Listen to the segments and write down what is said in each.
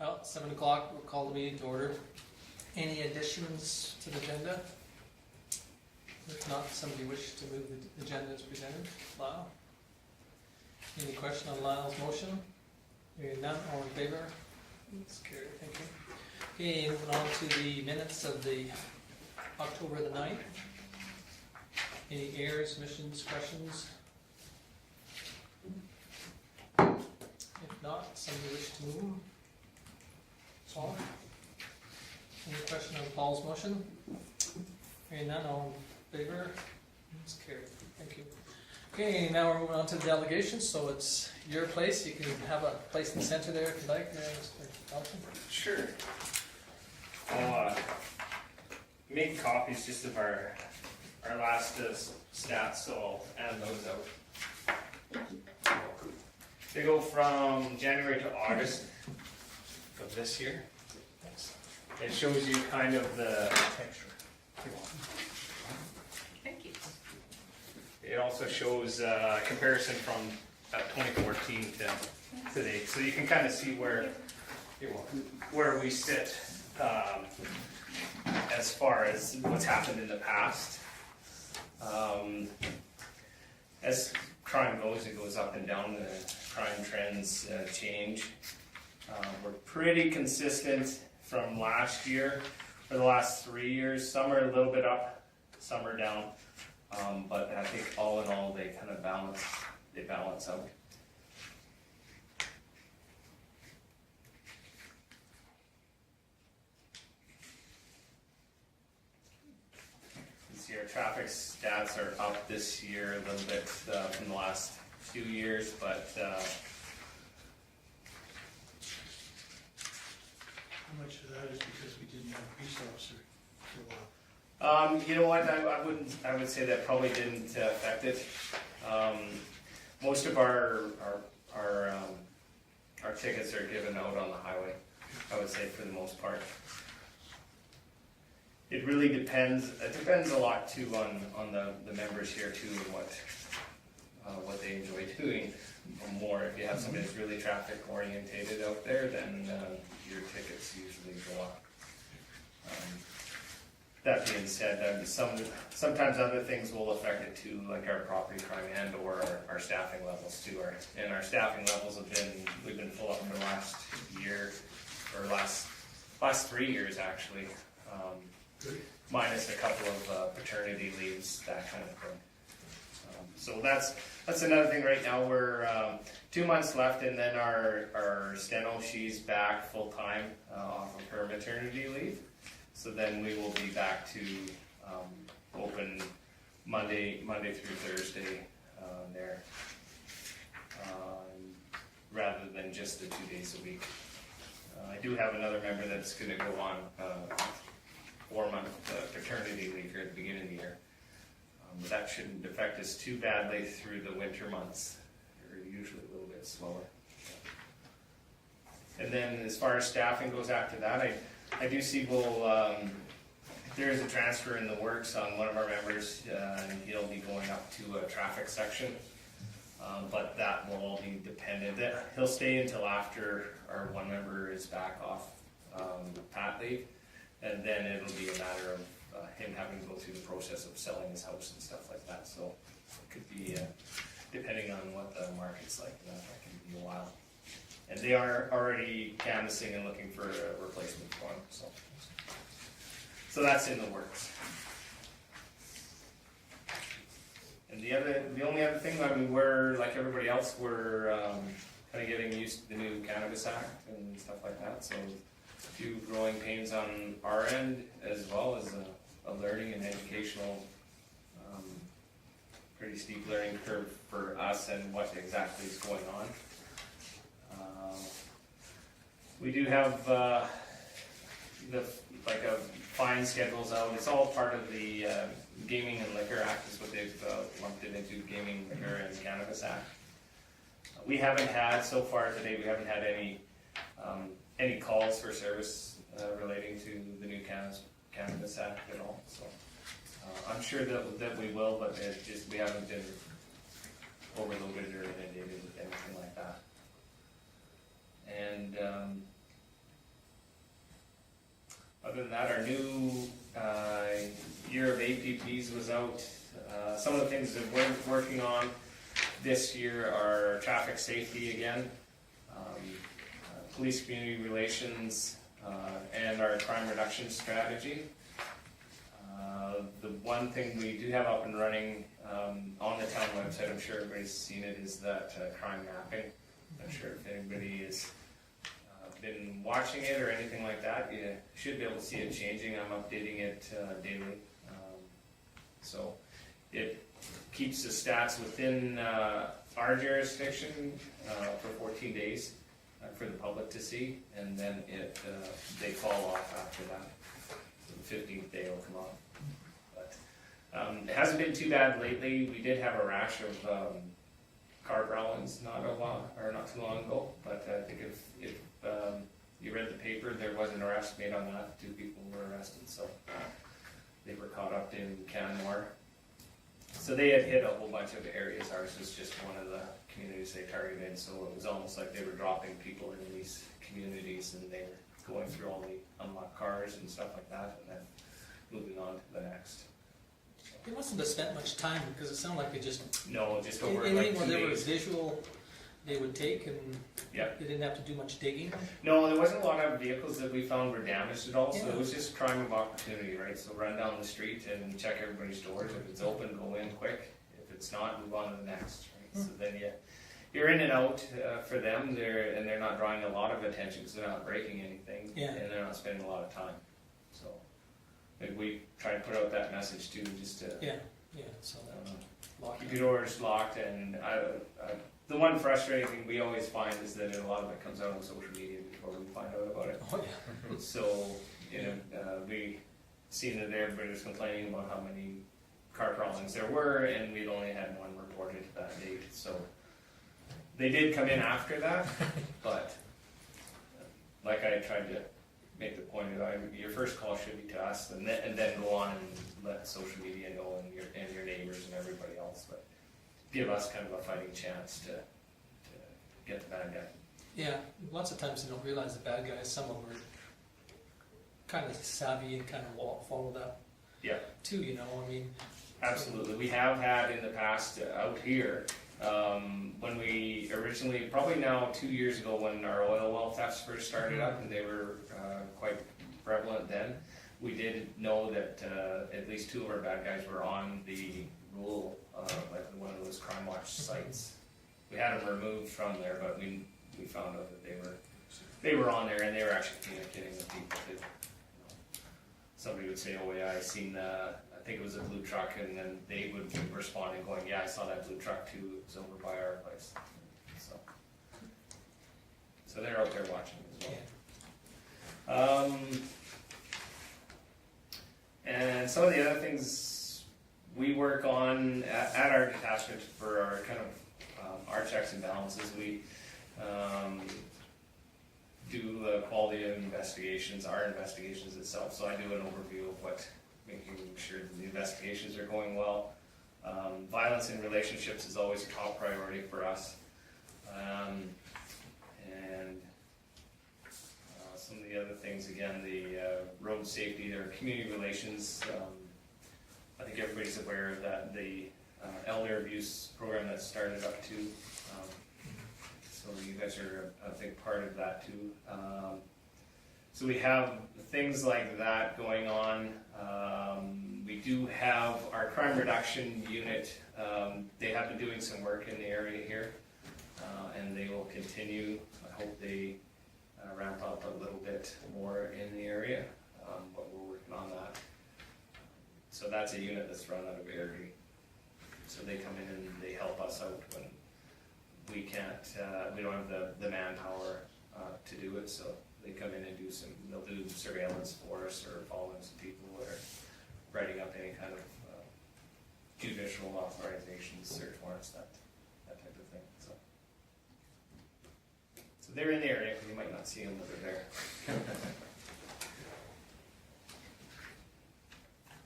Well, 7 o'clock, we'll call the meeting to order. Any additions to the agenda? If not, somebody wish to move the agenda as presented? Lyle? Any question on Lyle's motion? Hearing none, all in favor? It's carried, thank you. Okay, moving on to the minutes of the October the 9th. Any errors, omissions, questions? If not, somebody wish to move? Paul? Any question on Paul's motion? Hearing none, all in favor? It's carried, thank you. Okay, now we're moving on to the delegations, so it's your place. You can have a place in the center there if you like, Mr. Vulcan. Sure. I'll make copies just of our last stats, so I'll add those out. They go from January to August of this year. It shows you kind of the texture. Thank you. It also shows a comparison from 2014 to today, so you can kind of see where we sit as far as what's happened in the past. As crime goes, it goes up and down. The crime trends change. We're pretty consistent from last year for the last 3 years. Some are a little bit up, some are down, but I think all in all they kind of balance out. You see our traffic stats are up this year a little bit from the last few years, but how much of that is because we didn't have a police officer for a while? you know what? I would say that probably didn't affect it. Most of our tickets are given out on the highway. I would say for the most part. It really depends. It depends a lot too on the members here too, and what they enjoy doing more. If you have somebody that's really traffic orientated out there, then your tickets usually go up. That being said, sometimes other things will affect it too, like our property crime and or our staffing levels too. Our staffing levels we've been full up for the last year, or last 3 years actually, minus a couple of paternity leaves, that kind of thing. So that's another thing right now. We're 2 months left, and then our steno, she's back full time off of her maternity leave. So then we will be back to open Monday through Thursday there, rather than just the 2 days a week. I do have another member that's going to go on 4-month paternity leave here at the beginning of the year. But that shouldn't affect us too badly through the winter months. They're usually a little bit slower. And then as far as staffing goes after that, I do see there is a transfer in the works on one of our members, and he'll be going up to a traffic section. But that will all be dependent. He'll stay until after our one member is back off pat leave, and then it'll be a matter of him having to go through the process of selling his house and stuff like that. So it could be, depending on what the market's like, that can be a while. And they are already canvassing and looking for a replacement for him. So that's in the works. And the only other thing, I mean, we're like everybody else, we're kind of getting used to the new Cannabis Act and stuff like that. So a few growing pains on our end, as well as a learning and educational, pretty steep learning curve for us and what exactly is going on. We do have a fine schedules out. It's all part of the Gaming and Liquor Act is what they've lumped it into, Gaming, Liquor, and Cannabis Act. We haven't had, so far today, we haven't had any calls for service relating to the new Cannabis Act at all. So I'm sure that we will, but we haven't been overloaded or inundated with anything like that. And than that, our new year of APPs was out. Some of the things that we're working on this year are traffic safety again, police community relations, and our crime reduction strategy. The one thing we do have up and running on the town website, I'm sure everybody's seen it, is that crime mapping. I'm sure if anybody has been watching it or anything like that, you should be able to see it changing. I'm updating it daily. So it keeps the stats within our jurisdiction for 14 days for the public to see, and then they fall off after that. So the 15th day will come on. But it hasn't been too bad lately. We did have a rash of car problems not too long ago, but I think if you read the paper, there was an arrest made on that. 2 people were arrested, so they were caught up in Canmore. So they had hit a whole bunch of areas. Ours was just one of the communities they targeted, so it was almost like they were dropping people in these communities and they were going through all the unlocked cars and stuff like that, and then moving on to the next. They mustn't have spent much time, because it sounded like they just, No, just over anything like where 2 there was days. visual, they would take, and Yeah. they didn't have to do much digging. No, there wasn't a lot of vehicles that we found were damaged at all, so Yeah. it was just crime of opportunity, right? So run down the street and check everybody's doors. If it's open, go in quick. If it's not, move on to the next, right? So then you're in and out for them. They're not drawing a lot of attention because they're not breaking anything, Yeah. and they're not spending a lot of time. So maybe we try to put out that message too, just to Yeah, so lock keep it. your doors locked. And the one frustrating thing we always find is that a lot of it comes out on social media before we find out about it. Oh, yeah. So, we seen that everybody was complaining about how many car crawlings there were, and we'd only had one reported that date. So they did come in after that, but like I tried to make the point of, your first call should be to us, and then go on and let social media know, and your neighbors and everybody else, but give us kind of a fighting chance to get the bad guy. Yeah, lots of times they don't realize the bad guys, some of them are kind of savvy and kind of followed up Yeah. too, I mean. Absolutely. We have had in the past out here, when we originally, probably now 2 years ago, when our oil well thefts first started up, and they were quite prevalent then, we did know that at least 2 of our bad guys were on the rule, like one of those crime watch sites. We had them removed from there, but we found out that they were on there, and they were actually communicating with people too. Somebody would say, "Oh yeah, I seen I think it was a blue truck," and then they would respond and going, "Yeah, I saw that blue truck too. It was over by our place." So they're out there watching as well. And some of the other things we work on at our detachment for our kind of our checks and balances, we do the quality of investigations, our investigations itself. So I do an overview of making sure that the investigations are going well. Violence in relationships is always a top priority for us. And some of the other things, again, the road safety, their community relations. I think everybody's aware of that, the elder abuse program that started up too. So you guys are a big part of that too. So we have things like that going on. We do have our crime reduction unit. They have been doing some work in the area here, and they will continue. I hope they ramp up a little bit more in the area, but we're working on that. So that's a unit that's run out of Airdrie. So they come in and they help us out when we can't, we don't have the manpower to do it, so they come in and they'll do surveillance for us, or following some people, or writing up any kind of judicial authorizations, search warrants, that type of thing. So they're in the area, you might not see them, but they're there.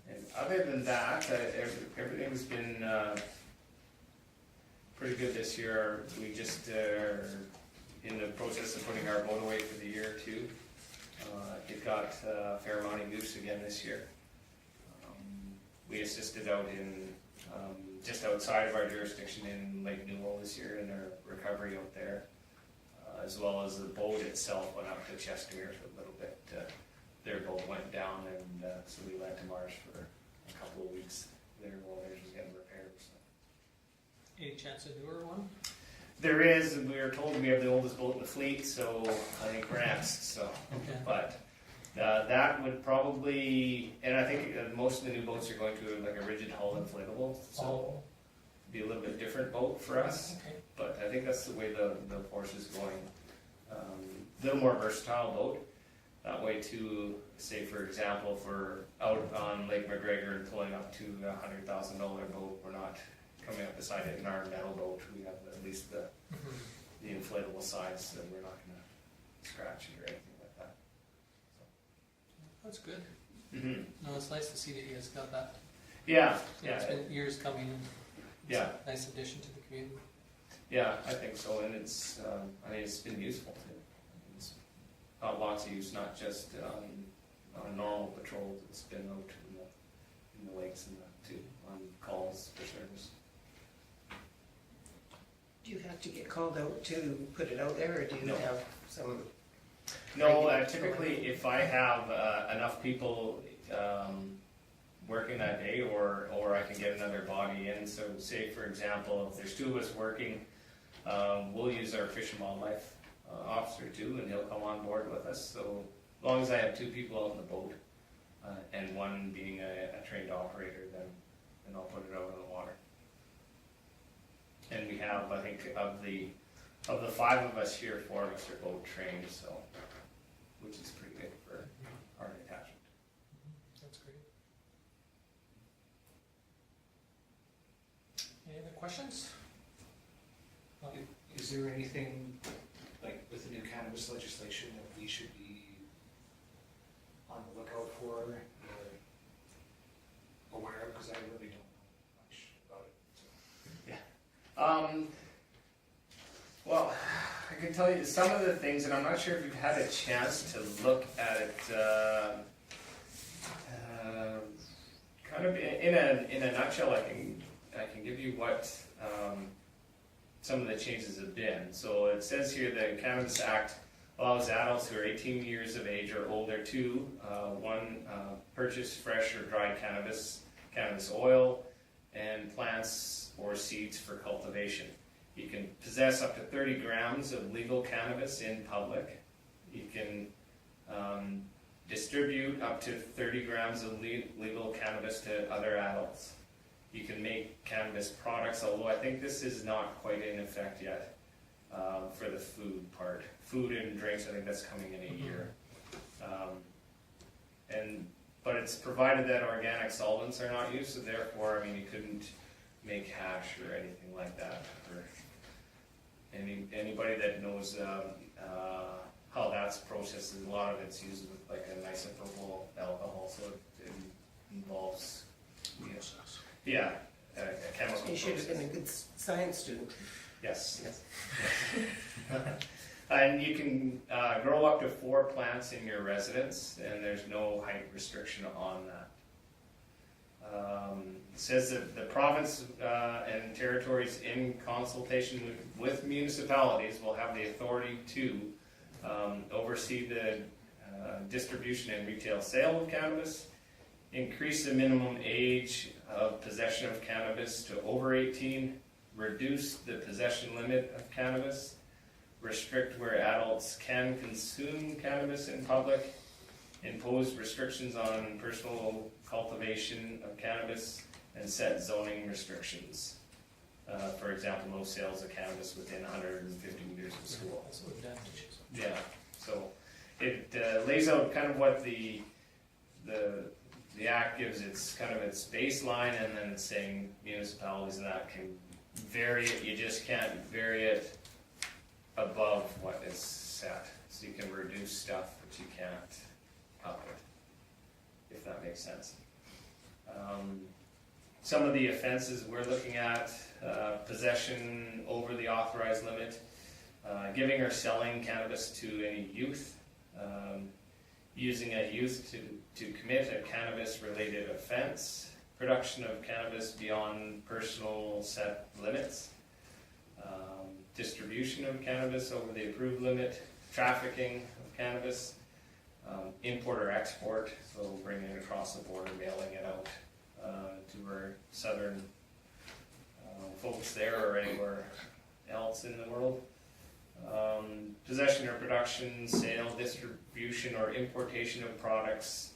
And other than that, everything's been pretty good this year. We just are in the process of putting our boat away for the year too. It got a fair amount of use again this year. We assisted out in, just outside of our jurisdiction in Lake Newell this year in their recovery out there, as well as the boat itself went up to Chestermere for a little bit. Their boat went down, and so we went to Marsh for a couple of weeks there while theirs was getting repaired. So. Any chance of newer one? There is, and we were told we have the oldest boat in the fleet, so I think we're next. So, Okay. but that would probably, and I think most of the new boats are going to like a rigid hull inflatable, so be a little bit different boat for us. Okay. But I think that's the way the Porsche is going. A little more versatile boat. That way too, say for example, if we're out on Lake McGregor and pulling up to a $100,000 boat, we're not coming up beside it in our metal boat. We have at least the inflatable sides, so we're not going to scratch it or anything like that. That's good. Mm-hmm. No, it's nice to see that he has got that. Yeah, It's yeah, been years coming. It's Yeah. a nice addition to the community. yeah. I think so, and it's, I mean, it's been useful too. It's got lots of use, not just on normal patrols. It's been out in the lakes and too on calls for service. Do you have to get called out to put it out there, or do you No. have some? No, typically if I have enough people working that day, or I can get another body in. So say for example, if there's two of us working, we'll use our Fish and Wildlife officer too, and he'll come on board with us. So as long as I have two people out in the boat, and one being a trained operator, then I'll put it out in the water. And we have, I think, of the 5 of us here, 4 of us are boat trained, so, which is pretty good for our detachment. That's great. Any other questions? Is there anything, like with the new cannabis legislation, that we should be on the lookout for or aware of? Because I really don't know much about it. Well, I can tell you some of the things, and I'm not sure if you've had a chance to look at it, kind of in a nutshell. I can give you what some of the changes have been. So it says here the Cannabis Act allows adults who are 18 years of age or older to, 1, purchase fresh or dried cannabis oil, and plants or seeds for cultivation. You can possess up to 30 grams of legal cannabis in public. You can distribute up to 30 grams of legal cannabis to other adults. You can make cannabis products, although I think this is not quite in effect yet for the food part. Food and drinks, I think that's coming in a year. But it's provided that organic solvents are not used, so therefore, I mean, you couldn't make hash or anything like that. Or anybody that knows how that's processed, a lot of it's used with like an isopropyl alcohol, so it involves a chemical You should have been a process. good science student. Yes. And you can grow up to 4 plants in your residence, and there's no height restriction on that. It says that the province and territories, in consultation with municipalities, will have the authority to oversee the distribution and retail sale of cannabis, increase the minimum age of possession of cannabis to over 18, reduce the possession limit of cannabis, restrict where adults can consume cannabis in public, impose restrictions on personal cultivation of cannabis, and set zoning restrictions. For example, no sales of cannabis within 150 meters of school. That's what advantages. Yeah, so it lays out kind of what the act gives its kind of its baseline, and then it's saying municipalities and that can vary it. You just can't vary it above what is set. So you can reduce stuff, but you can't up it, if that makes sense. Some of the offenses we're looking at, possession over the authorized limit, giving or selling cannabis to any youth, using a youth to commit a cannabis-related offense, production of cannabis beyond personal set limits, distribution of cannabis over the approved limit, trafficking of cannabis, import or export, so bringing it across the border, mailing it out to our southern folks there or anywhere else in the world. Possession or production, sale, distribution, or importation of products.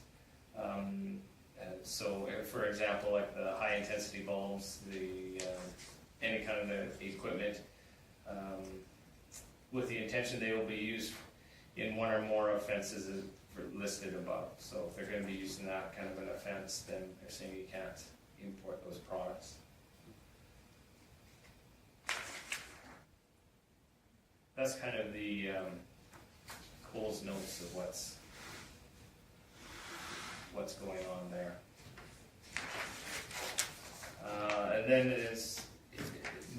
So, for example, like the high-intensity bulbs, any kind of the equipment, with the intention they will be used in one or more offenses as listed above. So, if they're going to be used in that kind of an offense, then they're saying you can't import those products. That's kind of the Cole's notes of what's going on there. And then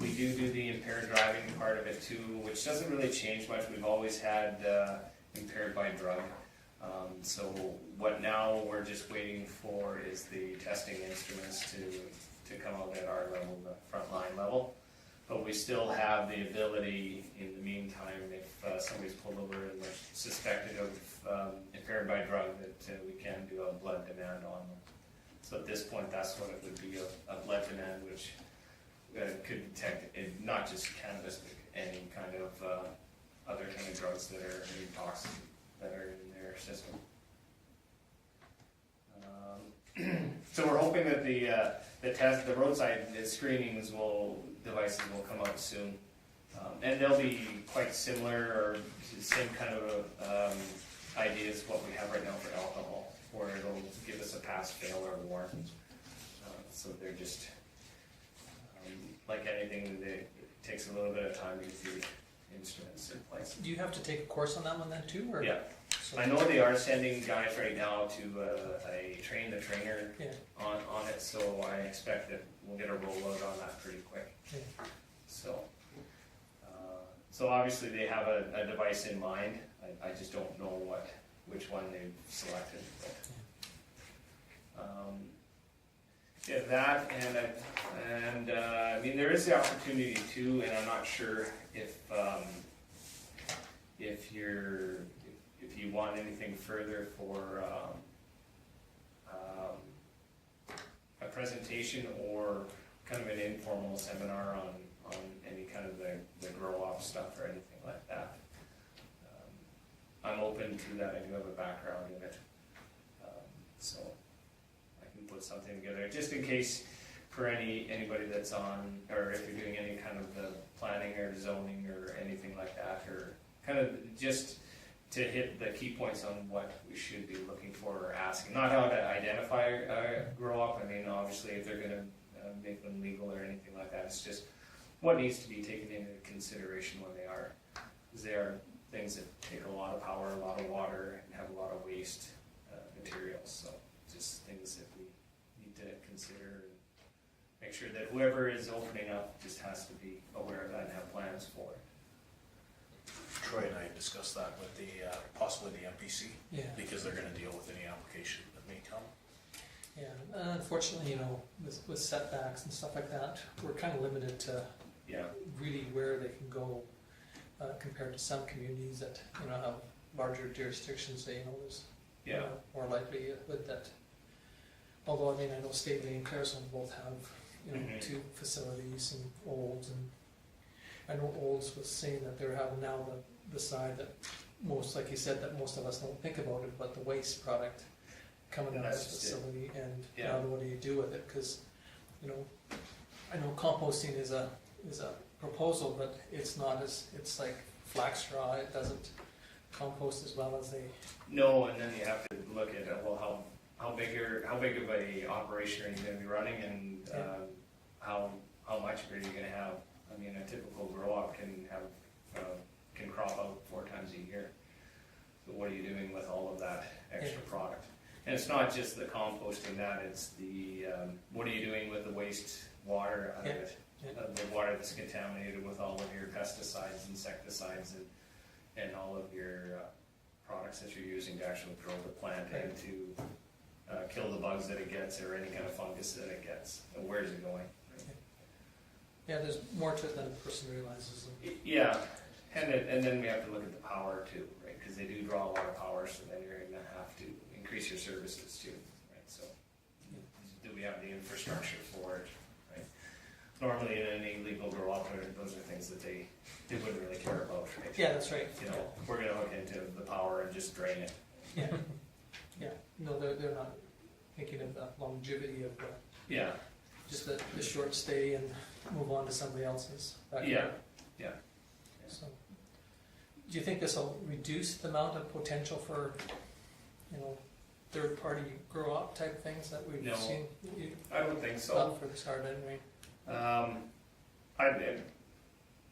we do the impaired driving part of it too, which doesn't really change much. We've always had impaired by drug. So what now we're just waiting for is the testing instruments to come out at our level, the frontline level. But we still have the ability, in the meantime, if somebody's pulled over and they're suspected of impaired by drug, that we can do a blood demand on them. So at this point, that's what it would be, a blood demand, which could detect not just cannabis, but any kind of other kind of drugs that are toxic that are in their system. So we're hoping that the roadside screenings devices will come out soon, and they'll be quite similar or the same kind of idea as what we have right now for alcohol, where it'll give us a pass, fail, or warrant. So they're just like anything, it takes a little bit of time to get the instruments in place. Do you have to take a course on that one then too, or? Yeah. So- I know they are sending guys right now to a train-the-trainer Yeah. on it, so I expect that we'll get a rollout on that pretty quick. Yeah. So obviously they have a device in mind. I just don't know which one they've selected. But, yeah, that and I mean there is the opportunity too, and I'm not sure if you want anything further for a presentation or kind of an informal seminar on any kind of the grow off stuff or anything like that. I'm open to that. I do have a background in it, so I can put something together just in case for anybody that's on, or if you're doing any kind of the planning or zoning or anything like that, or kind of just to hit the key points on what we should be looking for or asking. Not how to identify grow up. I mean, obviously, if they're going to make them legal or anything like that, it's just what needs to be taken into consideration when they are. Because they are things that take a lot of power, a lot of water, and have a lot of waste materials. So just things that we need to consider and make sure that whoever is opening up just has to be aware of that and have plans for it. Troy and I discussed that with possibly the MPC, Yeah. because they're gonna deal with any application that may come. Yeah, unfortunately, with setbacks and stuff like that, we're kind of limited to Yeah. really where they can go compared to some communities that have larger jurisdictions. There's Yeah. more likelihood that. Although I know Stately and Claresholm both have Mhm. 2 facilities and Olds, and I know Olds was saying that they're having now the side that most, like you said, that most of us don't think about it, but the waste product coming out of That's the just it. facility, and Yeah. now what do you do with it? Because I know composting is a proposal, but it's not it's like flax straw. It doesn't compost as well as they. No, and then you have to look at how big of a operation are you going to be running, and Yeah. how much are you going to have? I mean, a typical grow up can crop out 4 times a year. So what are you doing with all of that extra product? And it's not just the composting that; it's the what are you doing with the waste water out of it? Yeah. The water that's contaminated with all of your pesticides, insecticides, and all of your products that you're using to actually grow the plant and to kill the bugs that it gets or any kind of fungus that it gets. And where is it going? Yeah, there's more to it than a person realizes. Yeah, and then we have to look at the power too, right? Because they do draw a lot of power, so then you're going to have to increase your services too, right? So, do we have the infrastructure for it, right? Normally in any legal grow up, those are things that they wouldn't really care about, right? Yeah, that's right. You know, we're going to hook into the power and just drain it. Yeah, yeah. No, they're not thinking of the longevity of Yeah, just the short stay and move on to somebody else's. yeah. So, do you think this will reduce the amount of potential for, third-party grow-up type things that we've No. seen? I don't think so. Not for the start, anyway.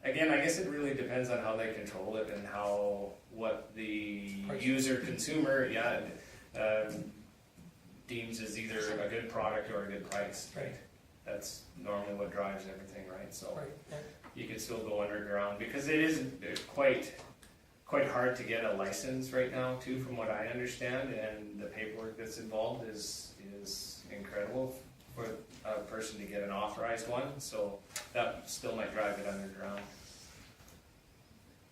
Again, I guess it really depends on how they control it and what the user, consumer, deems as either a good product or a good price, right? That's normally what drives everything, right? So Right. Yeah. you could still go underground because it is quite hard to get a license right now too, from what I understand, and the paperwork that's involved is incredible for a person to get an authorized one, so that still might drive it underground.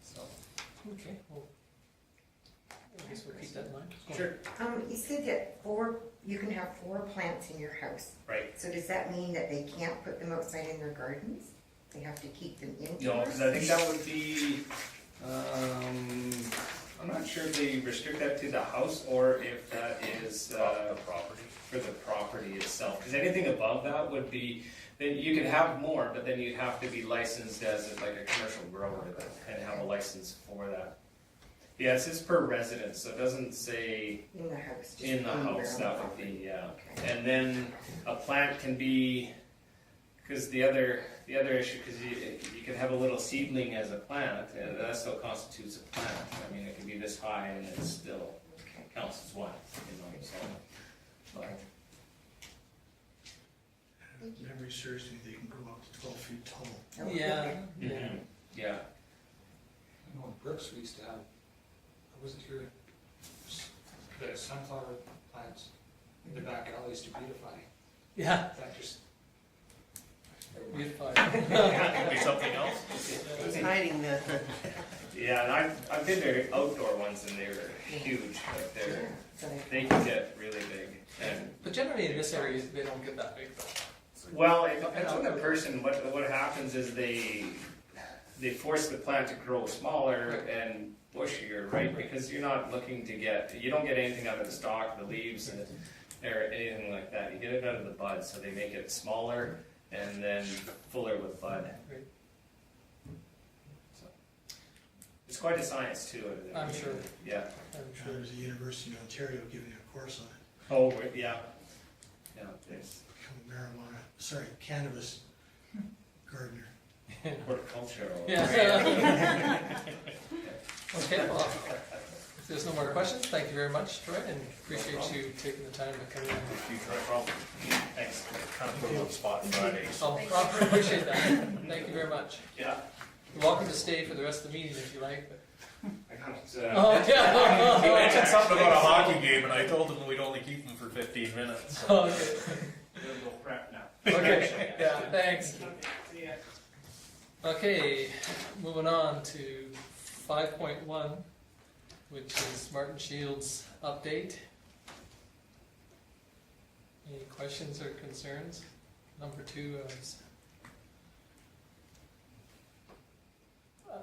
So, Okay, well, I guess we'll keep that in mind. sure, You said that you can have 4 plants in your house. right. So does that mean that they can't put them outside in their gardens? They have to keep them indoors? No, because I think that would be, I'm not sure if they restrict that to the house or if that is The property. for the property itself. Because anything above that would be, then you could have more, but then you'd have to be licensed as like a commercial grower and have a license for that. Yeah, it says per residence, so it doesn't say In the house? just in the anywhere house, on the that would property. be, yeah. Okay. And then a plant can be, because the other issue, because you can have a little seedling as a plant, and that still constitutes a plant. I mean, it can be this high and it still Okay. counts as one, so. But, If memory serves me, they can go up to 12 feet tall. Oh, Yeah, okay. yeah. yeah, You know, in Brooks, we used to have, I wasn't here, the sunflower plants in the back alleys to beautify. Yeah, That just, beautified. Could be something else. He's hiding the, yeah, and I've been to outdoor ones and they're huge, like Yeah, so they can get really big. And But generally in this area, they don't get that big though. well, it depends on the person. What happens is they force the plant to grow smaller and bushier, right? Because you're not looking to you don't get anything out of the stalk, the leaves, or anything like that. You get it out of the bud, so they make it smaller and then fuller with bud. Right. So it's quite a science too. I'm sure. Yeah. I'm sure. There's a University of Ontario giving a course on it, Oh, yeah. Yeah. There's cannabis gardener. horticultural. Yeah. Okay, well, if there's no more questions, thank you very much, Troy, and appreciate you taking the time to come in. No problem. Thanks. Kind of put it on the spot Friday. Oh, I appreciate that. Thank you very much. Yeah. You're welcome to stay for the rest of the meeting if you like. But... I got Oh, yeah. He mentioned something about a hockey game, and I told him we'd only keep him for 15 minutes. So. Okay. go prep now. Okay, yeah, thanks. Okay, moving on to 5.1, which is Martin Shields' update. Any questions or concerns? Number 2 is,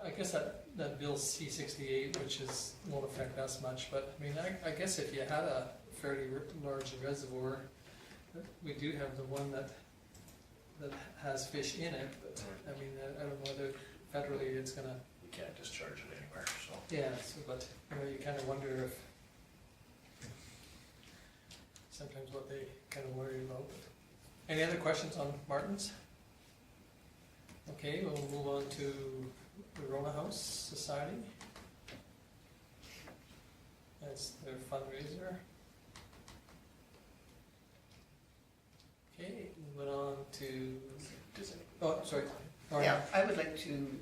I guess that bill C-68, which won't affect us much, but I mean, I guess if you had a fairly large reservoir, we do have the one that has fish in it, but I mean, I don't know whether federally it's gonna, We can't discharge it anywhere, so. yeah, so, but, you kind of wonder if, sometimes what they kind of worry about. Any other questions on Martin's? Okay, we'll move on to the Rona House Society. That's their fundraiser. Okay, moving on to, oh, sorry. Lauren. yeah, I would like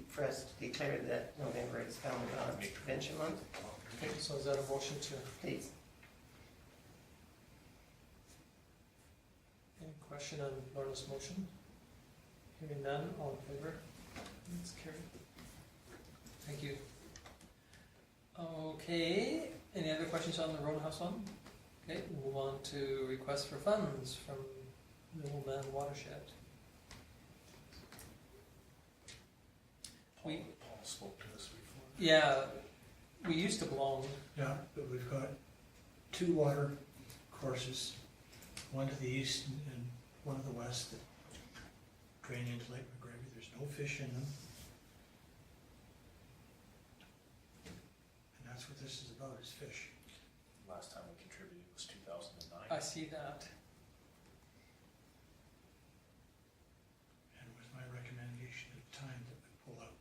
for us to declare that November is Family Violence Prevention Month. Okay, so is that a motion to, Please. any question on Lorna's motion? Hearing none, all in favor? It's carried. Thank you. Okay, any other questions on the Roadhouse one? Okay, we'll move on to request for funds from the Old Man Watershed. Paul spoke to us before. Yeah, we used to belong, Yeah, but we've got 2 water courses, one to the east and one to the west that drain into Lake McGregor. There's no fish in them. And that's what this is about, is fish. Last time we contributed was 2009. I see that. And it was my recommendation at the time that we pull out.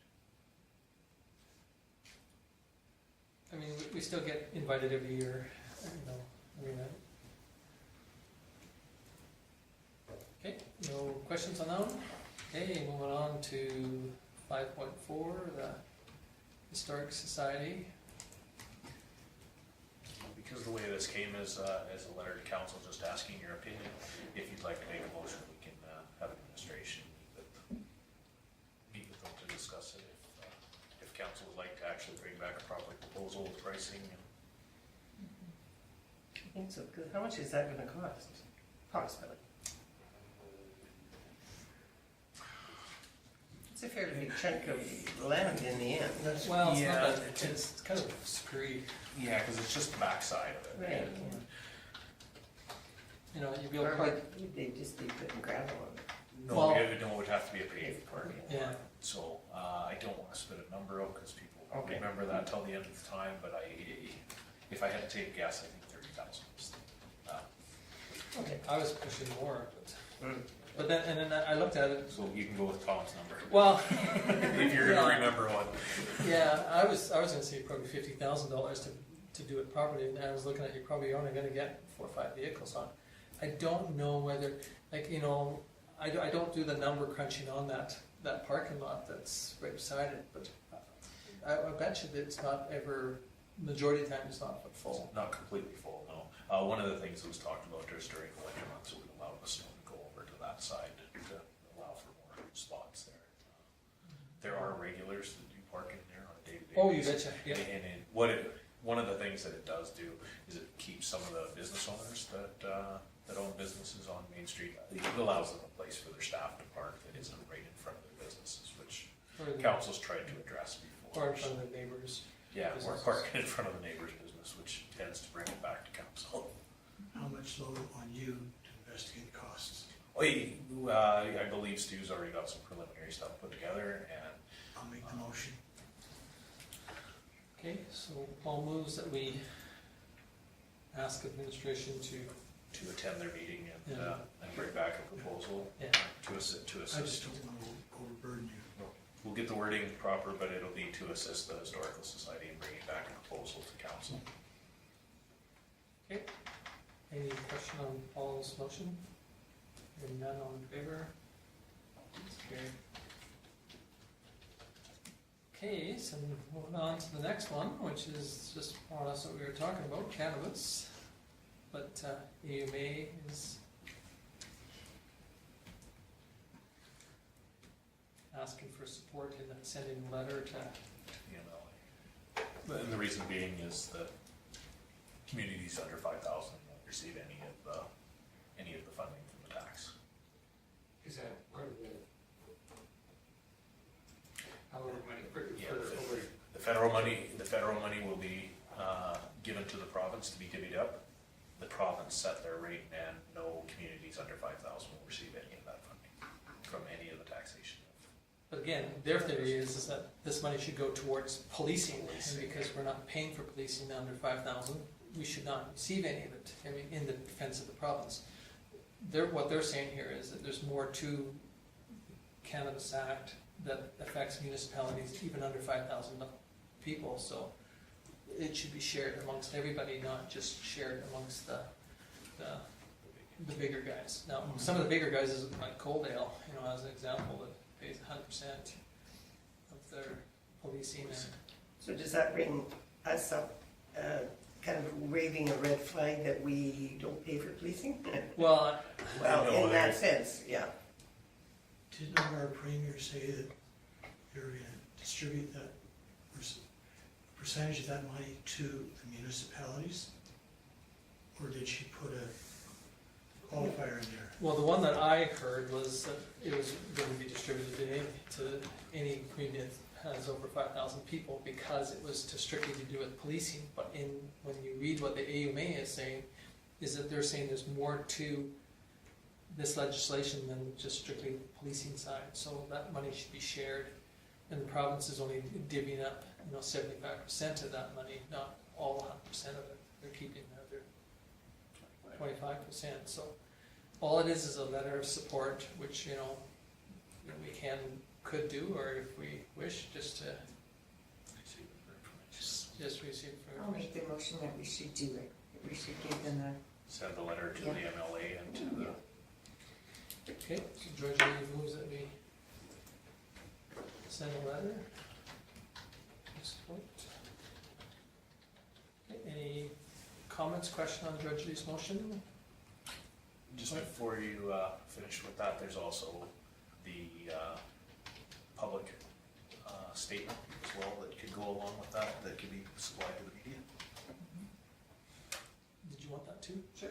I mean, we still get invited every year, you know, every night. Okay, no questions on that one? Okay, moving on to 5.4, the Historic Society. Because the way this came is a letter to council just asking your opinion. If you'd like to make a motion, we can have administration meet with them to discuss it. If council would like to actually bring back a proper proposal with pricing. I think so, good. How much is that gonna cost? Approximately. It's a fairly big chunk of land in the end. That's, Well, it's Yeah, not that, it's kind of screwy, Yeah, because it's just the backside of it. Right. And, you know, you'd be able Or to park, would they just be putting gravel on it? No, Well- it would have to be a paved parking lot. yeah. So, I don't want to spit a number out because people Okay. remember that till the end of the time, but if I had to take a guess, I think 30,000 was Okay. I was pushing more, Mm. but then, and then I looked at it, so you can go with Tom's number. well, If you're gonna Yeah. remember one. yeah, I was gonna say probably $50,000 to do it properly, and I was looking at, you're probably only gonna get 4 or 5 vehicles on. I don't know whether, like, you know, I don't do the number crunching on that parking lot that's right beside it, but I bet you that it's not ever, majority of the time it's not full. Not completely full, no. One of the things that was talked about just during the winter months would allow the snow to go over to that side to allow for more spots there. There are regulars that do park in there on a day-to-day Oh, you basis. betcha, yeah. And one of the things that it does do is it keeps some of the business owners that own businesses on Main Street, it allows them a place for their staff to park that isn't right in front of their businesses, which council's tried to address before. Or in front of the neighbors. Yeah, or businesses. parking in front of the neighbor's business, which tends to bring it back to council. how much load on you to investigate costs? I believe Stu's already got some preliminary stuff put together, and I'll make the motion. Okay, so Paul moves that we ask administration to, attend their meeting and, Yeah. and bring back a proposal yeah, to assist. I just don't want to overburden you. We'll get the wording proper, but it'll be to assist the Historical Society in bringing back a proposal to council. okay. Any question on Paul's motion? Hearing none, all in favor? It's carried. Okay, so moving on to the next one, which is just more or less what we were talking about, cannabis. But EMA is asking for support in sending a letter to, And the reason being is that communities under 5,000 won't receive any of the funding from the tax. Is that part of the, however money for, Yeah, over, the federal money will be given to the province to be divvied up. The province set their rate, and no communities under 5,000 will receive any of that funding from any of the taxation. but again, their theory is that this money should go towards policing, and because we're not paying for policing under 5,000, we should not receive any of it, I mean, in the defense of the province. What they're saying here is that there's more to Cannabis Act that affects municipalities even under 5,000 people, so it should be shared amongst everybody, not just shared amongst the bigger guys. Now, some of the bigger guys is like Coaldale, you know, as an example, that pays 100% of their policing and So does that bring us up kind of waving a red flag that we don't pay for policing? Well, Well, No, in that there's- sense, yeah. Didn't our premier say that you're gonna distribute that percentage of that money to the municipalities? Or did she put a qualifier in there? well, the one that I heard was that it was going to be distributed to any community that has over 5,000 people because it was to strictly to do with policing. But when you read what the AUMA is saying, is that they're saying there's more to this legislation than just strictly the policing side. So that money should be shared, and the province is only divvying up, 75% of that money, not all 100% of it. They're keeping the other 25%. So all it is a letter of support, which we could do, or if we wish, just to just receive for I'll make the motion that we should do it. We should give them a, Send the letter to the Yeah. MLA and to the, Okay, so Georgia moves that we send a letter. Support. Okay, any comments, question on George Lee's motion? just before you finish with that, there's also the public statement as well that could go along with that, that could be supplied to the media. Did you want that too? Sure.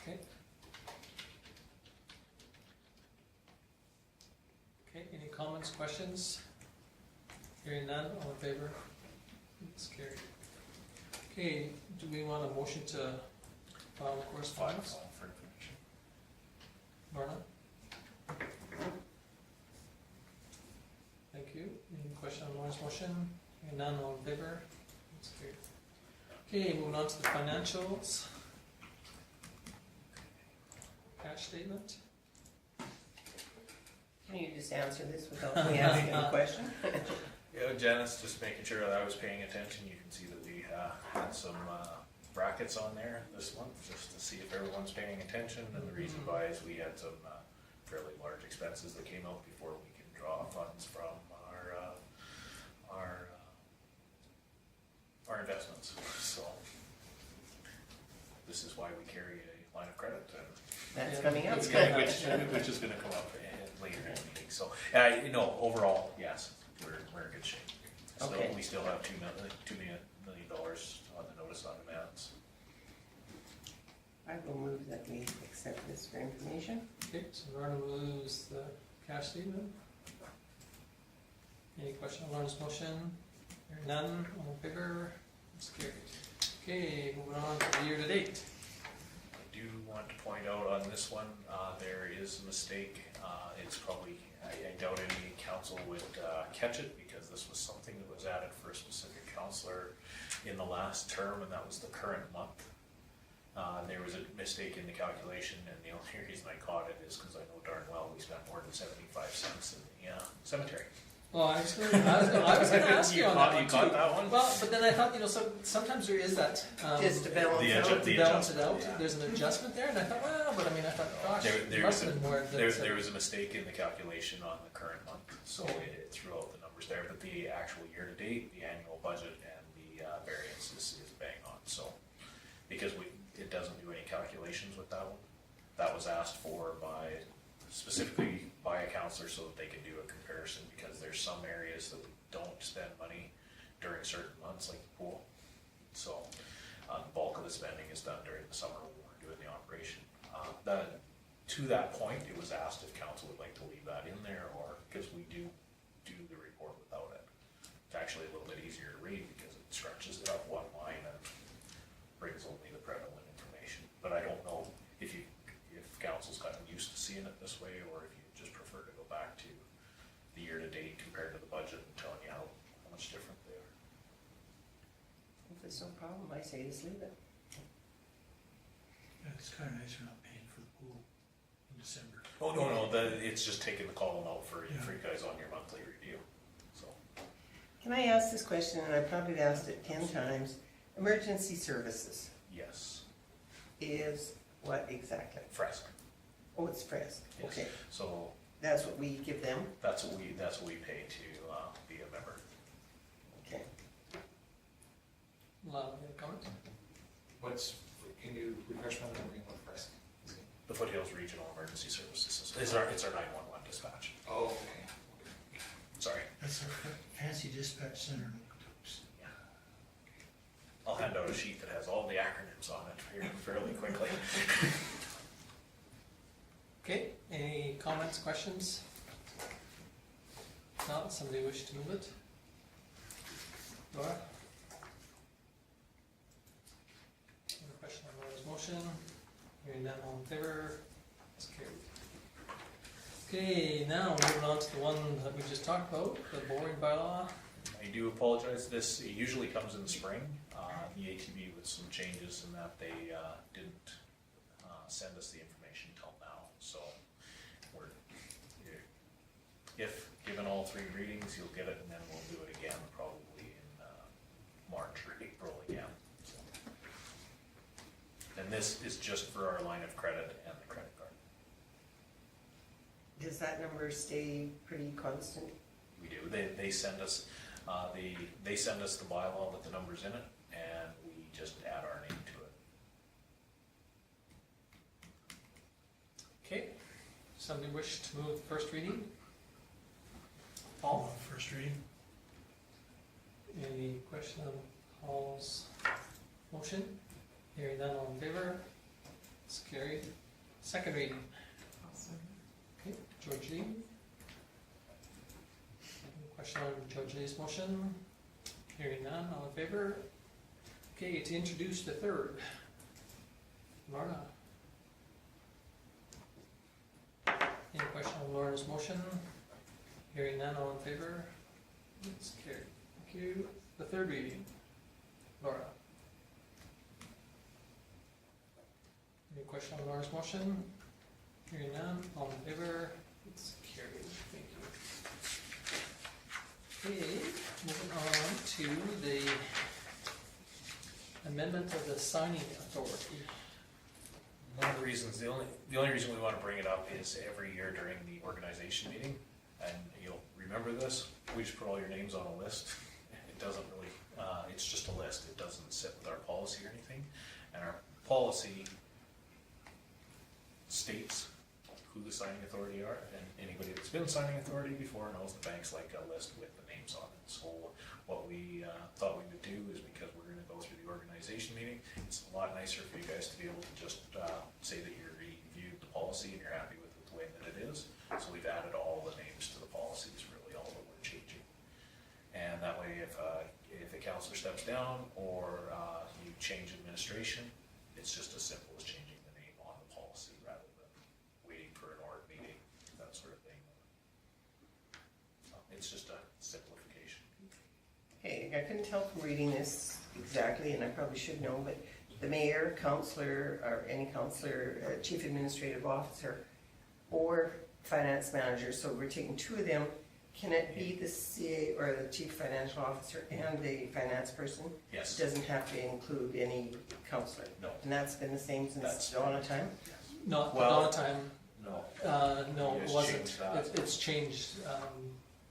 Okay. Okay, any comments, questions? Hearing none, all in favor? It's carried. Okay, do we want a motion to file correspondence? For information. Lorna? Thank you. Any question on Lorna's motion? Hearing none, all in favor? It's carried. Okay, moving on to the financials. Cash statement. Can you just answer this without me asking a question? Yeah, Janice, just making sure that I was paying attention, you can see that we had some brackets on there this month, just to see if everyone's paying attention, and the reason why is we had some fairly large expenses that came out before we can draw funds from our investments, so this is why we carry a line of credit, and That's coming up. which is gonna come up later in the meeting, so, overall, yes, we're in good shape. Still, Okay. we still have $2 million on the notice on demands. I will move that we accept this for information. Okay, so Lorna moves the cash statement. Any question on Lorna's motion? Hearing none, all in favor? It's carried. Okay, moving on to the year-to-date. I do want to point out on this one, there is a mistake. It's probably, I doubt any council would catch it, because this was something that was added for a specific councillor in the last term, and that was the current month. There was a mistake in the calculation, and the only reason I caught it is because I know darn well we spent more than 75 cents in the cemetery. Well, I was gonna ask you on that one You caught too. that one? Well, but then I thought, so sometimes there is that, Just to balance The out. adjust- to balance it out, adjustment, yeah. there's an adjustment there, and I thought, I thought, gosh, There- there must have been more than. There was a mistake in the calculation on the current month, so it threw out the numbers there, but the actual year-to-date, the annual budget and the variance is bang on, so. Because it doesn't do any calculations with that one. That was asked for specifically by a counselor so that they can do a comparison, because there's some areas that we don't spend money during certain months, like the pool. So, the bulk of the spending is done during the summer when we're doing the operation. To that point, it was asked if council would like to leave that in there, or, because we do the report without it. It's actually a little bit easier to read, because it stretches it up one line and brings only the prevalent information. But I don't know if council's gotten used to seeing it this way, or if you just prefer to go back to the year-to-date compared to the budget and telling you how much different they are. If it's no problem, I say just leave it. Yeah, it's kinda nice we're not paying for the pool in December. Oh, no, it's just taking the column out for you Yeah. guys on your monthly review, so. Can I ask this question, and I probably asked it 10 times? Emergency services Yes, is what exactly? Fresk. Oh, it's Fresk. Yes. Okay, So that's what we give them? that's what we pay to be a member. Okay. allow me a comment. Can you refresh my memory on what first? The Foothills Regional Emergency Services, it's our 911 dispatch. Oh, okay. Sorry. That's our fancy dispatch center. Oops. I'll hand out a sheet that has all the acronyms on it here fairly quickly. Okay, any comments, questions? If not, somebody wish to move it? Laura? Any question on Laura's motion? Hearing none, all in favor? That's carried. Okay, now moving on to the one that we just talked about, the boring bylaw. I do apologize, this usually comes in the spring, the ATV with some changes in that they didn't send us the information till now, so if given all 3 readings, you'll get it, and then we'll do it again probably in March or April again. So. And this is just for our line of credit and the credit card. Does that number stay pretty constant? We do. They send us they send us the bylaw with the numbers in it, and we just add our name to it. Okay, somebody wish to move the first reading? Paul? First reading. Any question on Paul's motion? Hearing none, all in favor? It's carried. Second reading. Okay, George Lee. Any question on George Lee's motion? Hearing none, all in favor? Okay, to introduce the third. Lorna. Any question on Lorna's motion? Hearing none, all in favor? It's carried. Thank you. The third reading. Laura. Any question on Laura's motion? Hearing none, all in favor? It's carried. Thank you. Okay, moving on to the amendment of the signing authority. One of the reasons, the only reason we want to bring it up is every year during the organization meeting, and you'll remember this, we just put all your names on a list. It doesn't really, it's just a list, it doesn't sit with our policy or anything. And our policy states who the signing authority are, and anybody that's been signing authority before knows the banks like a list with the names on it. So what we thought we would do is, because we're gonna go through the organization meeting, it's a lot nicer for you guys to be able to just say that you reviewed the policy and you're happy with it the way that it is. So we've added all the names to the policy, is really all that we're changing. And that way, if a counselor steps down or you change administration, it's just as simple as changing the name on the policy rather than waiting for an org meeting, that sort of thing. It's just a simplification. Hey, I couldn't tell from reading this exactly, and I probably should know, but the mayor, counselor, or any counselor, chief administrative officer, or finance manager, so we're taking 2 of them. Can it be the CA or the chief financial officer and the finance person? Yes. It doesn't have to include any counselor? No. And that's been the same since That's- dawn of time? Not Well- all the time. No. No, You it just wasn't. changed that. It's changed.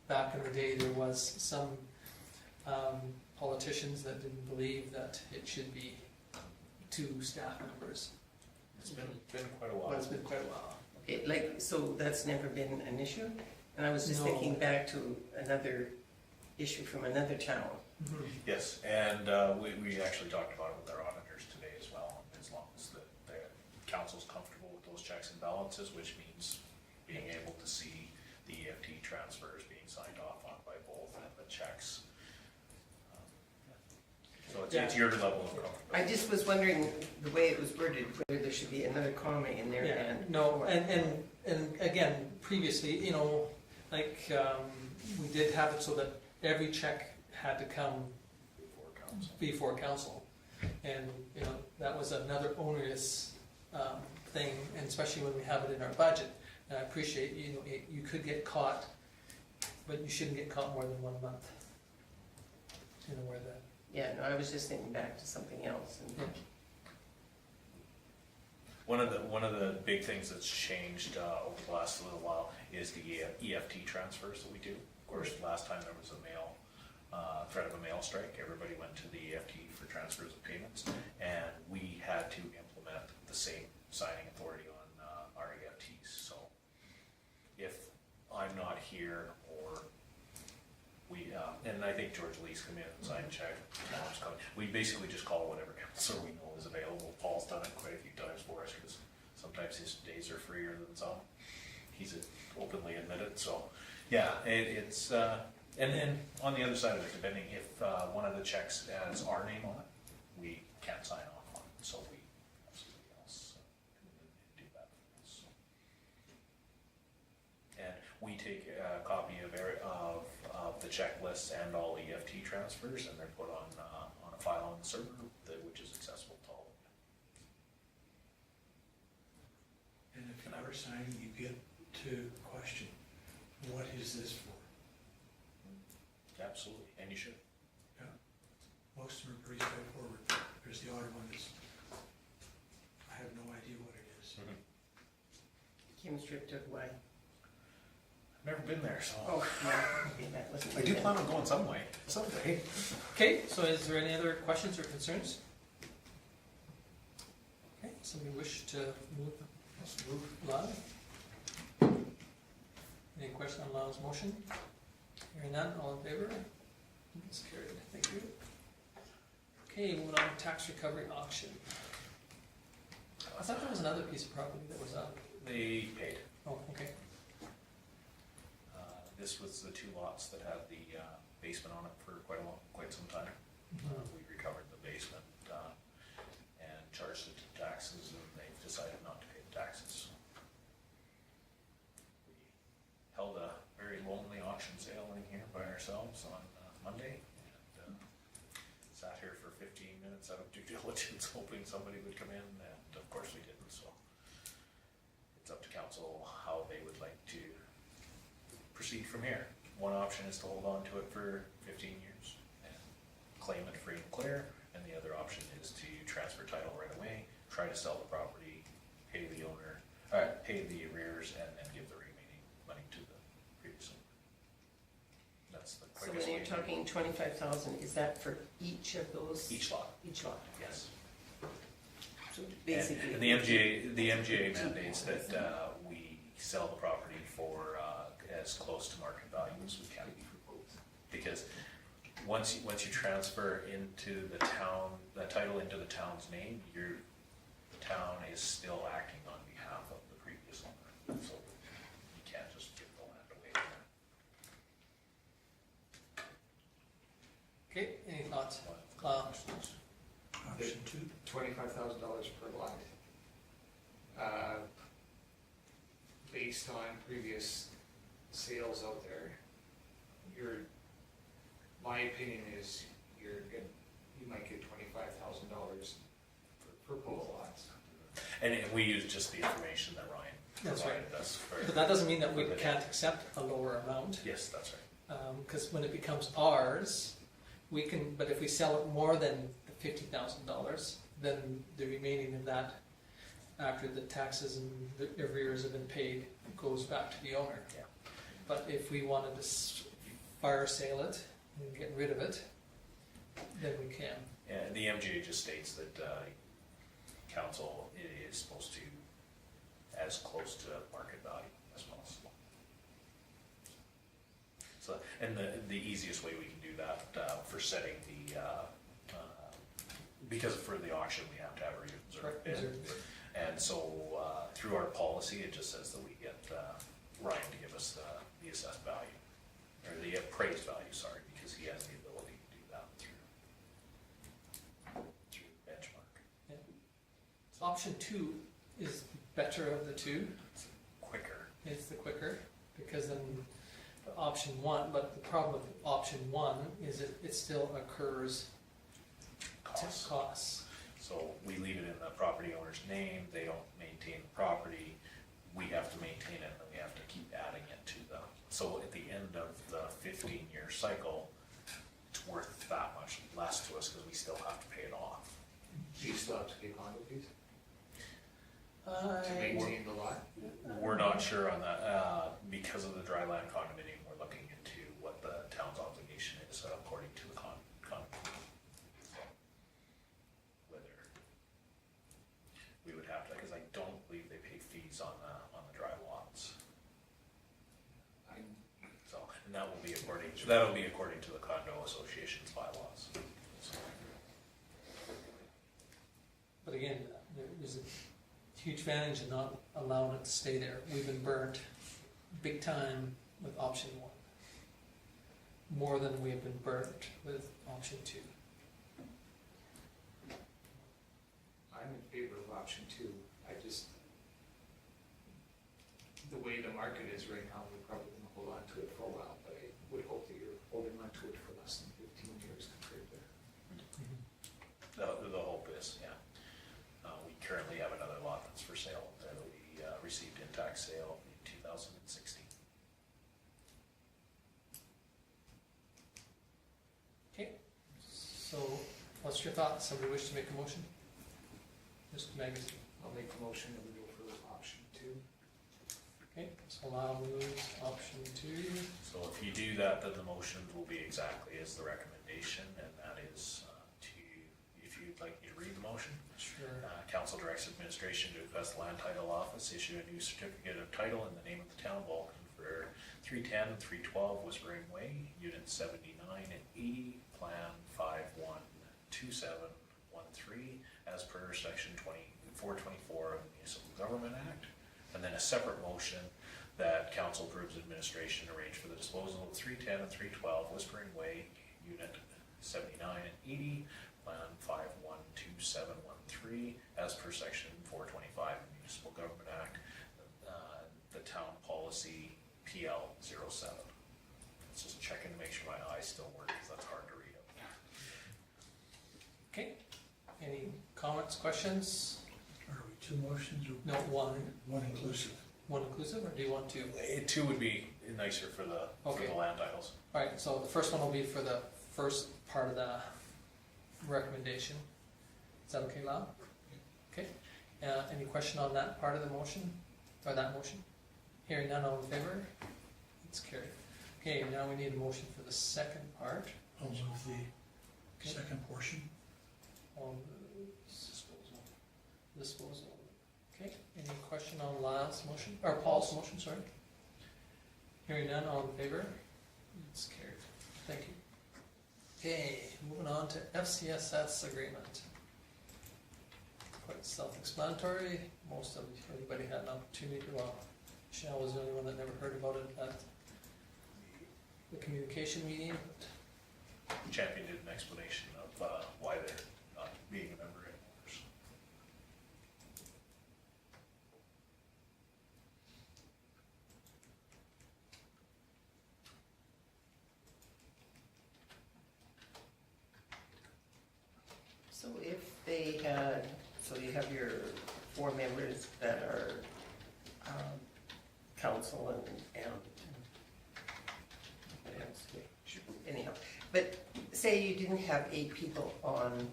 Back in the day, there was some politicians that didn't believe that it should be 2 staff members. It's been quite a Well, while. it's been quite a while. So that's never been an issue? And I was just No. thinking back to another issue from another town. Yes, and we actually talked about it with our auditors today as well, as long as the council's comfortable with those checks and balances, which means being able to see the EFT transfers being signed off on by both and the checks. So it's your level of comfort. I just was wondering, the way it was worded, whether there should be another comma in there Yeah, and. no, and again, previously, you know, like, we did have it so that every check had to come before council. And, you know, that was another onerous thing, and especially when we have it in our budget. And I appreciate, you know, you could get caught, but you shouldn't get caught more than 1 month. You know, where that, Yeah, no, I was just thinking back to something else. And One of the big things that's changed over the last little while is the EFT transfers that we do. Of course, last time there was a threat of a mail strike, everybody went to the EFT for transfers of payments, and we had to implement the same signing authority on our EFTs. So if I'm not here, or we, and I think George Lee's come in and sign check, Tom's coming, we basically just call whatever counselor we know is available. Paul's done it quite a few times for us, because sometimes his days are freer than some. He's openly admitted, so, yeah, it's, and then on the other side of it, depending if one of the checks has our name on it, we can't sign off on it, so we have somebody else do that for us. And we take a copy of the checklists and all EFT transfers, and they're put on a file on the server, which is accessible to all of you. And if you are signing, you get to question, what is this for? Absolutely, and you should. Yeah. Most of them are pretty straightforward. There's the odd one that's, I have no idea what it is. Kim stripped of why? Never been there, so. Oh, no, okay, that wasn't. I do plan on going some way, someday. Okay, so is there any other questions or concerns? Okay, somebody wish to move, let's move Lyle? Any question on Lyle's motion? Hearing none, all in favor? It's carried, thank you. Okay, moving on to tax recovery auction. I thought there was another piece of property that was up. They paid. Oh, okay. This was the two lots that had the basement on it for quite some time. We recovered the basement and charged it to taxes, and they've decided not to pay the taxes. We held a very lonely auction sale in here by ourselves on Monday, and sat here for 15 minutes out of due diligence, hoping somebody would come in, and of course we didn't. So it's up to council how they would like to proceed from here. One option is to hold on to it for 15 years and claim it free and clear, and the other option is to transfer title right away, try to sell the property, pay the owner, pay the arrears, and then give the remaining money to the previous owner. That's the So quickest when way. you're talking 25,000, is that for each of those? Each lot, Each lot. yes. So And basically. and the MGA mandates that we sell the property for as close to market value as we can. Because once you transfer into the town, the title into the town's name, the town is still acting on behalf of the previous owner. So you can't just give the land away. Okay, any thoughts? Option two, $25,000 per lot. Based on previous sales out there, my opinion is you might get $25,000 for both lots. And we use just the information that Ryan That's right. provided us for. But that doesn't mean that we can't accept a lower amount, Yes, that's right. because when it becomes ours, we can, but if we sell it more than the $50,000, then the remaining of that, after the taxes and the arrears have been paid, goes back to the owner. Yeah. But if we wanted to fire sale it and get rid of it, then we can. And the MGA just states that council is supposed to as close to market value as possible. So, and the easiest way we can do that for setting the because for the auction we have to have a reserve bid. Reserve. And so through our policy, it just says that we get Ryan to give us the assessed value, or the appraised value, sorry, because he has the ability to do that through benchmark. Option 2 is better of the two. Quicker. It's the quicker, because then the option 1, but the problem with option 1 is it still occurs Costs. costs. So we leave it in the property owner's name, they don't maintain the property, we have to maintain it, and we have to keep adding it to the, so at the end of the 15-year cycle, it's worth that much less to us because we still have to pay it off. Do you still have to pay condo fees to I- maintain the lot? We're not sure on that, because of the dry land condominium, we're looking into what the town's obligation is according to the condominium. arrangement. That'll be according to the condo association's bylaws. But again, there's a huge advantage in not allowing it to stay there. We've been burnt big time with option 1. More than we have been burnt with option 2. I'm in favor of option 2. I just, the way the market is right now, we're probably gonna hold on to it for a while, but I would hope that you're holding on to it for less than 15 years compared to. The hope is, yeah. We currently have another lot that's for sale that we received in tax sale in 2016. Okay, so what's your thoughts? Somebody wish to make a motion? Mr. Magazine. I'll make a motion that we go for option 2. Okay, so Lyle moves option 2. So if you do that, then the motion will be exactly as the recommendation, and that is to, if you'd like me to read the motion. Sure. Council directs administration to request the land title office issue a new certificate of title in the name of the town of Vulcan for 310 and 312 Whispering Way, Unit 79 and 80, Plan 512713, as per Section 424 of the Municipal Government Act. And then a separate motion that council approves administration arrange for the disposal of 310 and 312 Whispering Way, Unit 79 and 80, Plan 512713, as per Section 425 of the Municipal Government Act, the town policy PL 07. It's just checking to make sure my eyes still work, because that's hard to read up. Okay, any comments, questions? Are we 2 motions or No, 1. 1 inclusive? 1 inclusive, or do you want 2? 2 would be nicer for the Okay. land titles. All right, so the first one will be for the first part of the recommendation. Is that okay, Lyle? Okay. Any question on that part of the motion, or that motion? Hearing none, all in favor? It's carried. Okay, now we need a motion for the second part. I'll move the Okay. second portion. On disposal. Okay, any question on Lyle's motion, or Paul's motion, sorry? Hearing none, all in favor? It's carried. Thank you. Okay, moving on to FCSS agreement. Quite self-explanatory. Most of everybody had an opportunity, well, Michelle was the only one that never heard about it at the communication meeting, but Champion did an explanation of why they're not being a member anymore. So. So if they had, so you have your 4 members that are council and what else? Anyhow, but say you didn't have 8 people on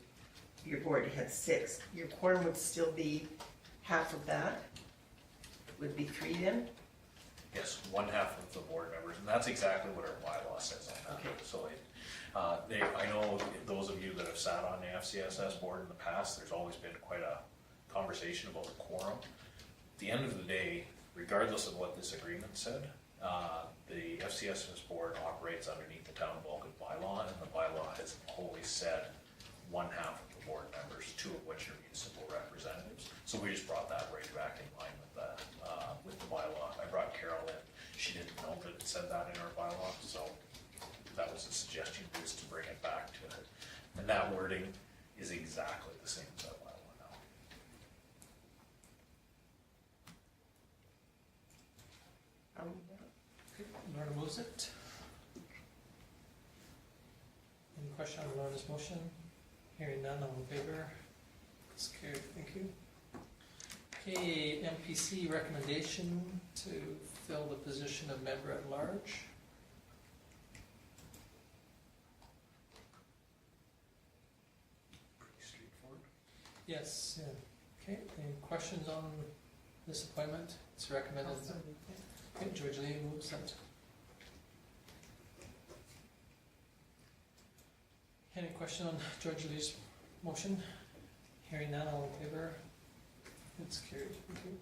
your board, you had 6, your quorum would still be half of that? Would be 3 then? Yes, 1/2 of the board members, and that's exactly what our bylaw says on that. Okay. So I know those of you that have sat on the FCSS board in the past, there's always been quite a conversation about the quorum. At the end of the day, regardless of what this agreement said, the FCSS board operates underneath the town of Vulcan bylaw, and the bylaw has always said 1/2 of the board members, 2 of which are municipal representatives. So we just brought that right back in line with the bylaw. I brought Carol in. She didn't know that it said that in our bylaw, so that was a suggestion, was to bring it back to it. And that wording is exactly the same as our bylaw now. okay, Lorna moves it. Any question on Lorna's motion? Hearing none, all in favor? It's carried, thank you. Okay, MPC recommendation to fill the position of member at large. Pretty straightforward. Yes, yeah. Okay, any questions on this appointment? It's recommended. Okay, George Lee moves it. Any question on George Lee's motion? Hearing none, all in favor? It's carried, thank you.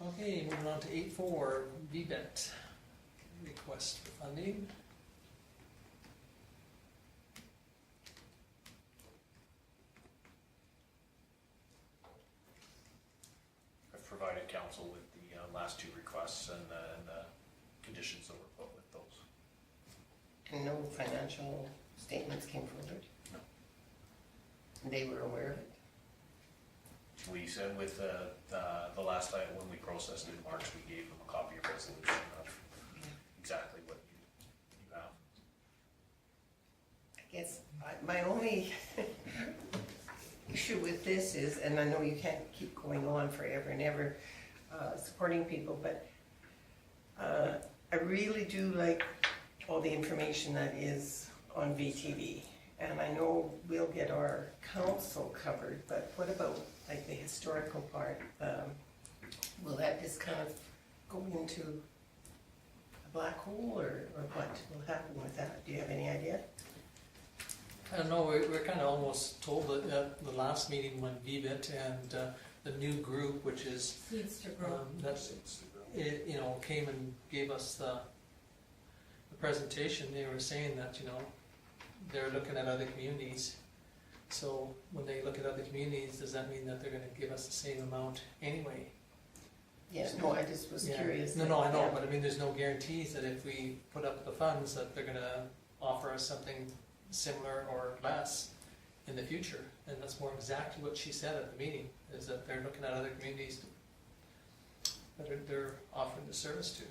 Okay, moving on to 8.4, VBET. Request for funding. council with the last two requests and the conditions that were put with those. And no financial statements came forward? No. They were aware of it? We said with the last time, when we processed in March, we gave them a copy of resolution of exactly what you have. I guess my only issue with this is, and I know you can't keep going on forever and ever supporting people, but I really do like all the information that is on VTV. And I know we'll get our council covered, but what about like the historical part? Will that just kind of go into a black hole, or what will happen with that? Do you have any idea? I don't know, we're kind of almost told that at the last meeting when VBIT and the new group, which is, that, you know, came and gave us the presentation, they were saying that, you know, they're looking at other communities. So when they look at other communities, does that mean that they're gonna give us the same amount anyway? Yes, no, I just was Yeah. curious. No, I know, Yeah. but I mean, there's no guarantees that if we put up the funds, that they're gonna offer us something similar or less in the future. And that's more exactly what she said at the meeting, is that they're looking at other communities that they're offering the service to.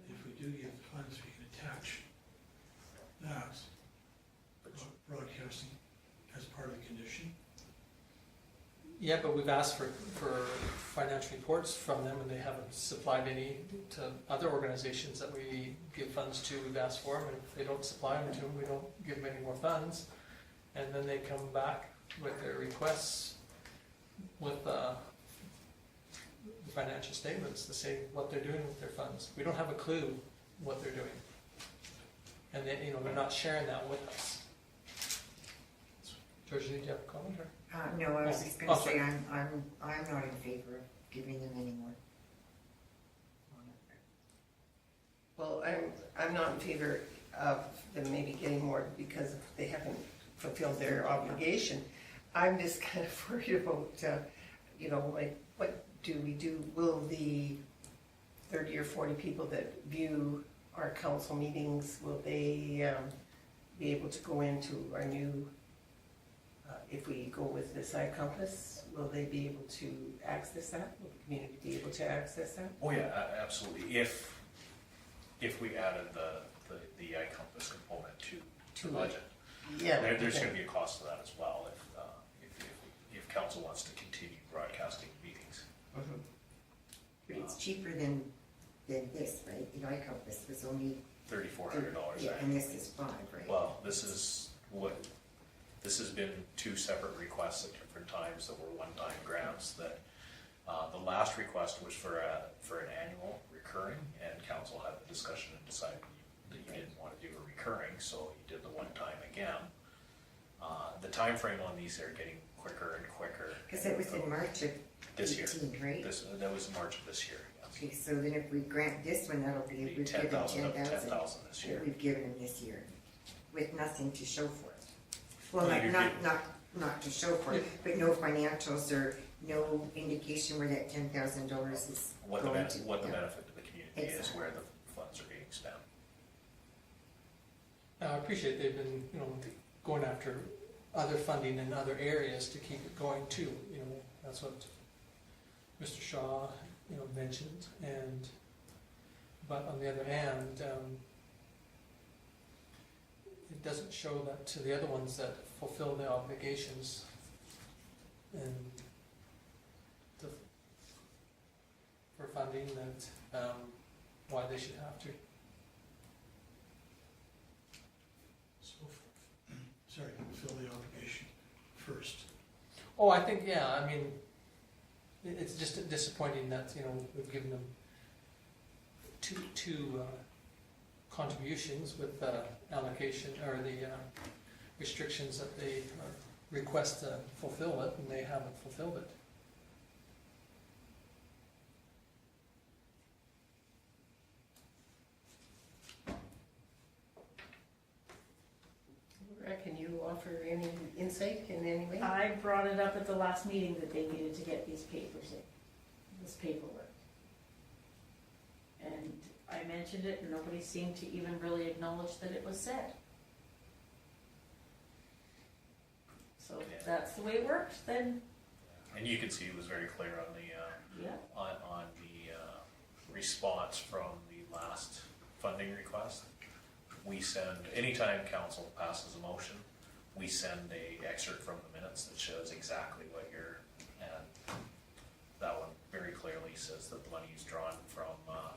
If we do get the funds, we can attach that broadcasting as part of the condition. Yeah, but we've asked for financial reports from them, and they haven't supplied any to other organizations that we give funds to. We've asked for them, and if they don't supply them to them, we don't give them any more funds. And then they come back with their requests with the financial statements to say what they're doing with their funds. We don't have a clue what they're doing. And they, you know, they're not sharing that with us. Georgia, did you have a comment, or? No, I was just Oh, gonna say, sorry. I'm not in favor of giving them any more. Well, I'm not in favor of them maybe getting more because they haven't fulfilled their obligation. I'm just kind of worried about, you know, like, what do we do? Will the 30 or 40 people that view our council meetings, will they be able to go into our new, if we go with this iCompass, will they be able to access that? Will the community be able to access that? Oh, yeah, absolutely. If we added the iCompass component to To the budget. Yeah. There's okay. gonna be a cost to that as well if council wants to continue broadcasting meetings. Mhm. But it's cheaper than this, right? The iCompass was only. $3,400. Yeah, and this is 5, right? Well, this has been two separate requests at different times that were one-time grants that, the last request was for an annual recurring, and council had the discussion and decided that you didn't want to do a recurring, so you did the one-time again. The time frame on these are getting quicker and quicker. Because it was in March of This year. 18, right? That was March of this year, yes. Okay, so then if we grant this one, that'll be, Be we've given 10,000 up to 10,000. 10,000 this year. That we've given them this year, with nothing to show for it. Well, Well, like, you're not to show for it, but no financials or no indication where that $10,000 is What the going to. benefit Yeah. to the community is, Exactly. where the funds are being spent. I appreciate they've been, you know, going after other funding in other areas to keep it going too, you know, that's what Mr. Shaw, you know, mentioned, but on the other hand, it doesn't show that to the other ones that fulfill their obligations and for funding that, why they should have to. So, sorry, fulfill the obligation first. Oh, I think, yeah, I mean, it's just disappointing that, you know, we've given them two contributions with allocation, or the restrictions that they request to fulfill it, and they haven't fulfilled it. I reckon you offer any insight in any way? I brought it up at the last meeting that they needed to get these papers in, this paperwork. And I mentioned it and nobody seemed to even really acknowledge that it was said. So if that's the way it works, then, And you can see it was very clear on the, yeah. on the response from the last funding request. We send, anytime council passes a motion, we send a excerpt from the minutes that shows exactly what you're, and that one very clearly says that the money is drawn from,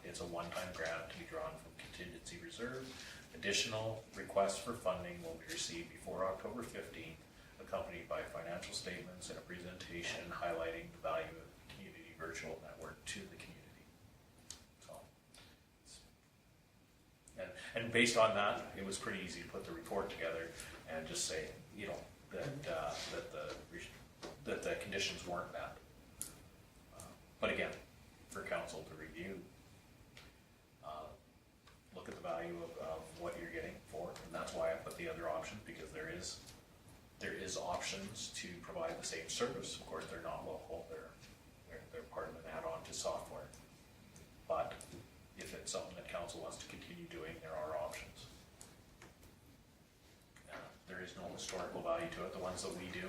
it's a one-time grant to be drawn from contingency reserve. Additional requests for funding will be received before October 15th, accompanied by financial statements and a presentation highlighting the value of the community virtual network to the community. So, and based on that, it was pretty easy to put the report together and just say, you know, that the conditions weren't met. But again, for council to review, look at the value of what you're getting for, and that's why I put the other option, because there is options to provide the same service. Of course, they're not local, they're part of an add-on to software. But if it's something that council wants to continue doing, there are options. There is no historical value to it. The ones that we do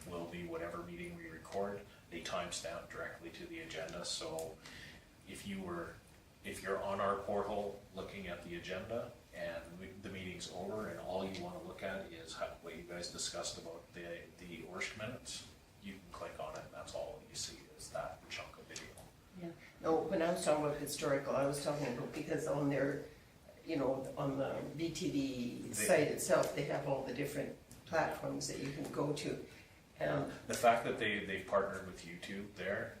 will be whatever meeting we record. They timestamp directly to the agenda. So if you're on our portal looking at the agenda and the meeting's over and all you want to look at is what you guys discussed about the ORSC minutes, you can click on it and that's all you see is that chunk of video. Yeah. No, when I was talking about historical, I was talking about because on their, you know, on the VTV site itself, they have all the different platforms that you can go to. The fact that they've partnered with YouTube there,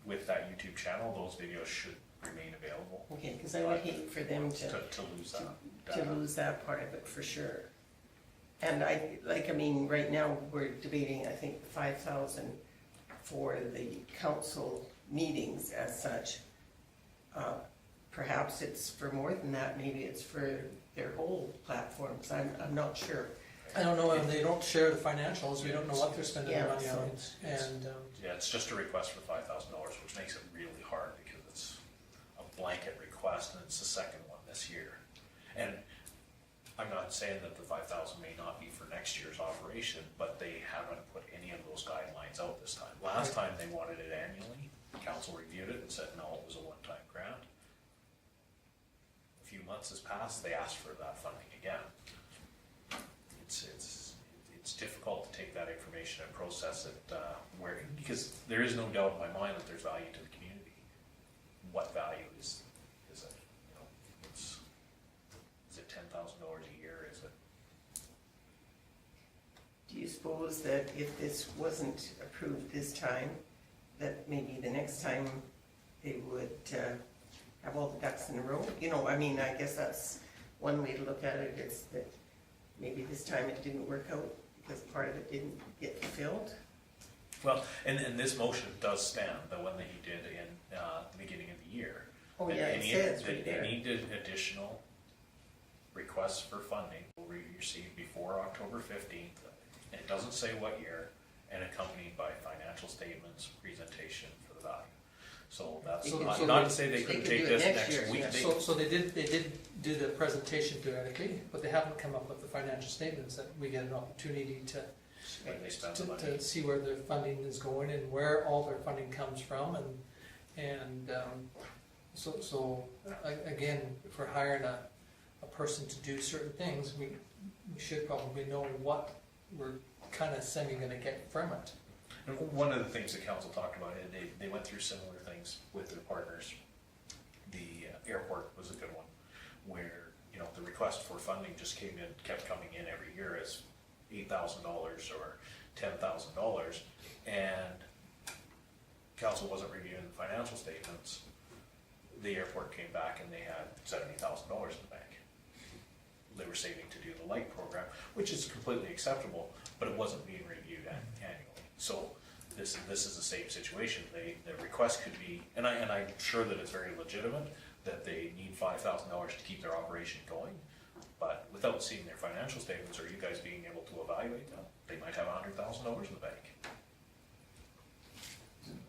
with that YouTube channel, those videos should remain available. Okay, because I would hate for them to lose that. to lose that part of it for sure. And I mean, right now, we're debating, I think, 5,000 for the council meetings as such. Perhaps it's for more than that, maybe it's for their whole platforms, I'm not sure. I don't know, and they don't share the financials, we don't know what they're spending their Yeah, money on, so- and, Yeah, it's just a request for $5,000, which makes it really hard because it's a blanket request and it's the second one this year. And I'm not saying that the 5,000 may not be for next year's operation, but they haven't put any of those guidelines out this time. Last time they wanted it annually, council reviewed it and said, no, it was a one-time grant. A few months has passed, they asked for that funding again. It's difficult to take that information and process it because there is no doubt in my mind that there's value to the community. What value is it? You know, is it $10,000 a year? Is it? Do you suppose that if this wasn't approved this time, that maybe the next time they would have all the ducks in a row? You know, I mean, I guess that's one way to look at it, is that maybe this time it didn't work out because part of it didn't get fulfilled. Well, and this motion does stand, the one that you did in the beginning of the year. Oh, And yeah, it says right there. Any additional requests for funding will be received before October 15th. And it doesn't say what year, and accompanied by financial statements, presentation for the value. So that's So- not so not they- to say they they couldn't could take do it this next next year, week. yeah. They- so they did do the presentation theoretically, but they haven't come up with the financial statements that we get an opportunity to when they spend the money. to see where their funding is going and where all their funding comes from, and so again, if we're hiring a person to do certain things, we should probably know what we're kind of semi gonna get from it. And one of the things the council talked about, they went through similar things with their partners. The airport was a good one, where, you know, the request for funding just kept coming in every year as $8,000 or $10,000, and council wasn't reviewing the financial statements. The airport came back and they had $70,000 in the bank. They were saving to do the light program, which is completely acceptable, but it wasn't being reviewed annually. So this is the same situation. The request could be, and I'm sure that it's very legitimate that they need $5,000 to keep their operation going, But without seeing their financial statements or you guys being able to evaluate them, they might have $100,000 in the bank.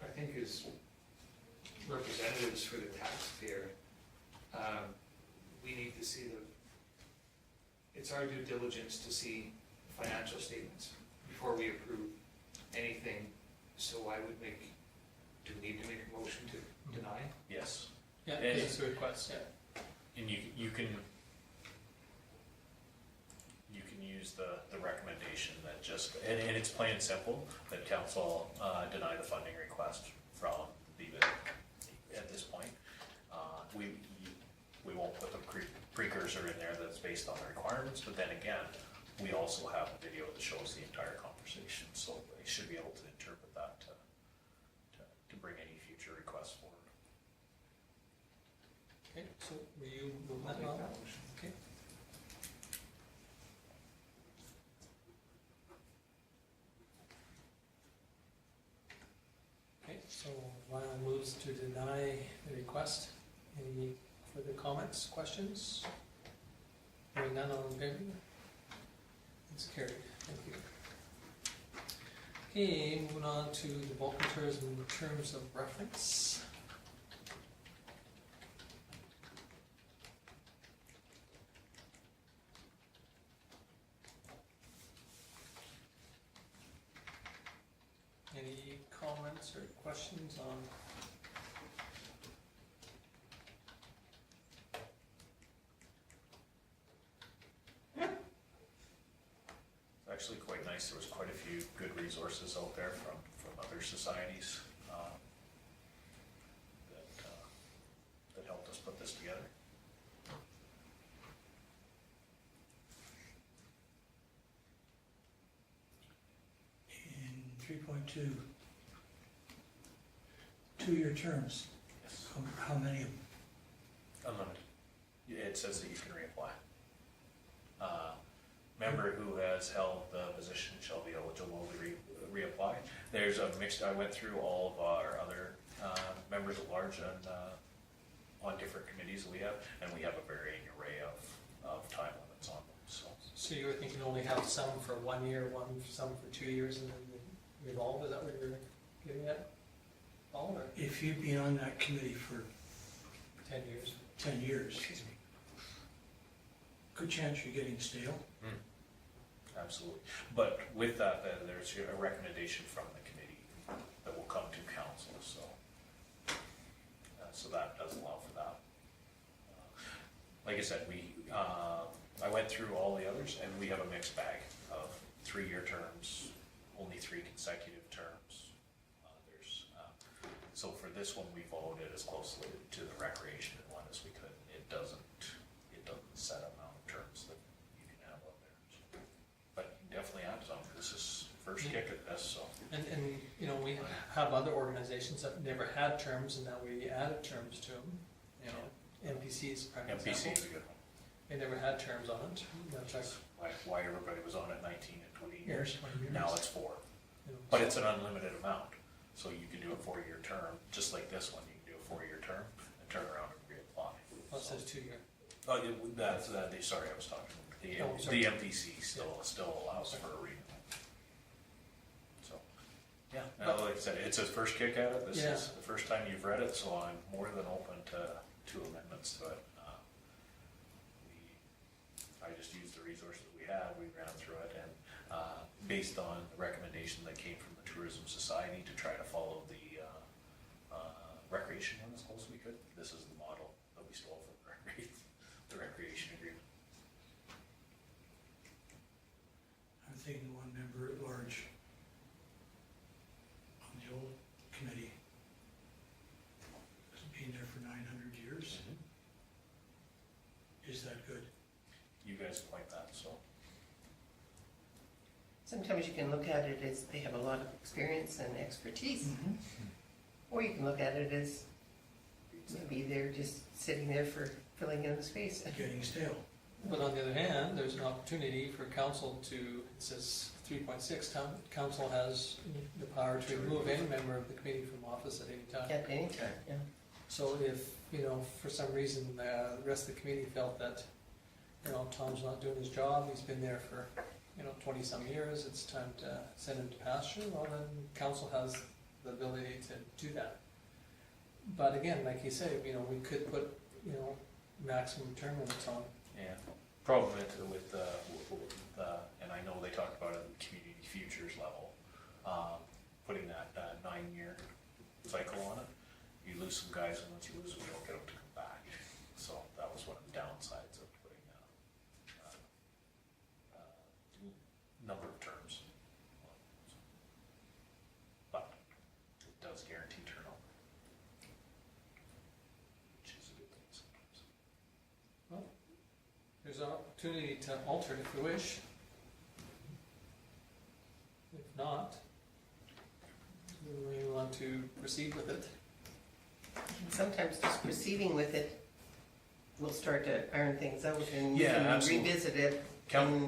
I think as representatives for the taxpayer, we need to see it's our due diligence to see financial statements before we approve anything. So I would do we need to make a motion to deny? Yes. Yeah, And- it's a request, yeah. And you can use the recommendation that just, and it's plain and simple, that council deny the funding request from the at this point. We won't put the precursor in there that's based on the requirements, but then again, we also have a video that shows the entire conversation, so they should be able to interpret that to bring any future requests forward. Okay, so will you move that on? Okay. Okay, so Lyle moves to deny the request. Any further comments, questions? Hearing none, all in favor? It's carried, thank you. Okay, moving on to the Vulcan Tourism Terms of Reference. Any comments or questions on? It's actually quite nice. There was quite a few good resources out there from other societies that helped us put this together. In 3.2, 2-year terms, Yes. how many of them? Unlimited. It says that you can reapply. Member who has held the position shall be eligible to reapply. There's a mixed, I went through all of our other members at large and on different committees that we have, and we have a varying array of time limits on them, so. So you were thinking only have some for 1 year, some for 2 years, and then revolve, is that what you're getting at? All or If you've been on that committee for 10 years? 10 years, good chance you're getting stale. Absolutely. But with that, then there's a recommendation from the committee that will come to council, so. So that does allow for that. Like I said, I went through all the others and we have a mixed bag of 3-year terms, only 3 consecutive terms. So for this one, we followed it as closely to the recreation one as we could. It doesn't set amount of terms that you can have out there. So. But you definitely add some. This is first kick at this, so. And you know, we have other organizations that never had terms and now we added terms to them. You know, MPC is a prime MPC example. is a good one. They never had terms on it. That's Why everybody was on it 19 and 20 years. 20 years. Now it's 4. You know, But it's an unlimited amount. So you can do a 4-year term, just like this one. You can do a 4-year term and turn around and reapply. well, it says 2 year. Oh, sorry, I was talking. Oh, sorry. The MPC still allows for a renewal. So, yeah, now, like I said, it's a first kick at it. This Yeah. is the first time you've read it, so I'm more than open to amendments to it. I just used the resources we had, we ran through it, and based on the recommendation that came from the Tourism Society to try to follow the recreation one as close as we could, this is the model that we stole from the recreation agreement. I'm thinking one member at large on the old committee has been there for 900 years. Is that good? You guys appoint that, so. Sometimes you can look at it as they have a lot of experience and expertise, or you can look at it as maybe they're just sitting there for filling in the space. Getting stale. But on the other hand, there's an opportunity for council to, it says 3.6, council has the power to remove any member of the committee from office at any time. At any time, yeah. So if, you know, for some reason, the rest of the committee felt that you know, Tom's not doing his job, he's been there for, you know, 20-some years, it's time to send him to pasture, well, then council has the ability to do that. But again, like you say, you know, we could put, you know, maximum term limits on. Yeah, problem with the, and I know they talked about it at the community futures level, putting that 9-year cycle on it. You lose some guys, and once you lose them, you don't get them to come back. So that was one of the downsides of putting number of terms. But it does guarantee turnover, which is a good thing sometimes. There's an opportunity to alter it if we wish. If not, we want to proceed with it. Sometimes just proceeding with it will start to iron things out and Yeah, we can absolutely. revisit it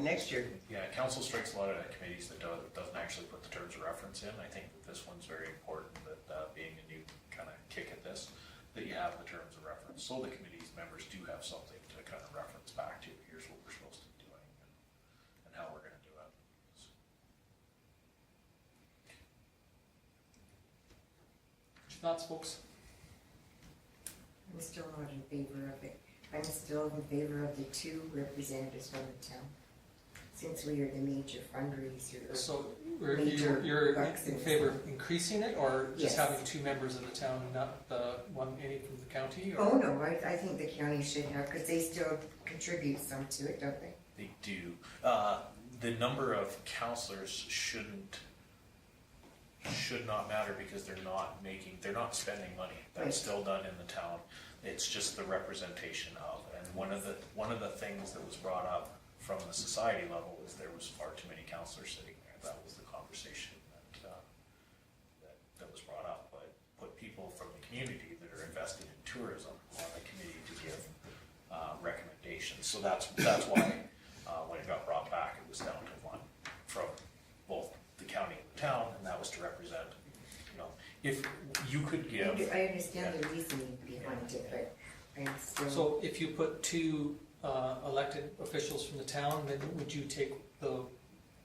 next year. Yeah, council strikes a lot of committees that doesn't actually put the terms of reference in. I think that this one's very important, that being a new kind of kick at this, that you have the terms of reference, so the committee's members do have something to kind of reference back to. Here's what we're supposed to be doing and how we're gonna do it. Thoughts, folks? I'm still not in favor of it. I'm still in favor of the 2 representatives from the town, since we are the major fundraiser. So Major you're bucks in in favor of increasing it, or just Yes. having 2 members of the town, and not the one, any from the county? Or? Oh, no, I think the county should have, because they still contribute some to it, don't they? They do. The number of counselors should not matter because they're not spending money. That's Right. still done in the town. It's just the representation of, and one of the things that was brought up from the society level is there was far too many counselors sitting there. That was the conversation that was brought up. But put people from the community that are invested in tourism on the committee to give recommendations. So that's why when it got brought back, it was down to 1 from both the county and the town, and that was to represent, you know, if you could give. I understand the reasoning behind it, but I'm still. So if you put 2 elected officials from the town, then would you take the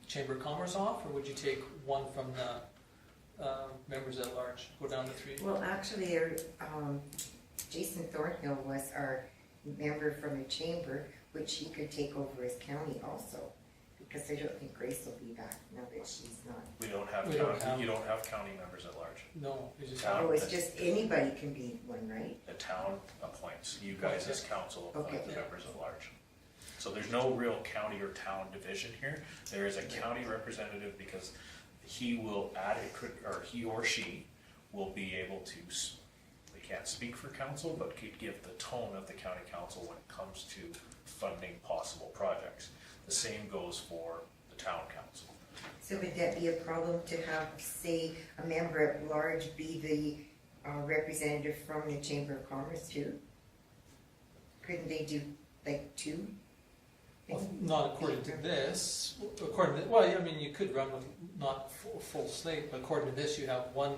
Chamber of Commerce off, or would you take 1 from the members at large, go down to 3? Well, actually, Jason Thornhill was our member from the chamber, which he could take over as county also, because I don't think Grace will be back now that she's not. We don't have We don't have- you don't have county members at large. No, you just Town. Oh, it's just anybody can be one, right? The town appoints, you guys as council appoint Okay. the members at large. So there's no real county or town division here. There is a county representative because he will he or she will be able to, they can't speak for council, but could give the tone of the county council when it comes to funding possible projects. The same goes for the town council. So would that be a problem to have, say, a member at large be the representative from the Chamber of Commerce too? Couldn't they do like 2? Well, not according to this. According to, well, I mean, you could run with not full slate, but according to this, you have 1.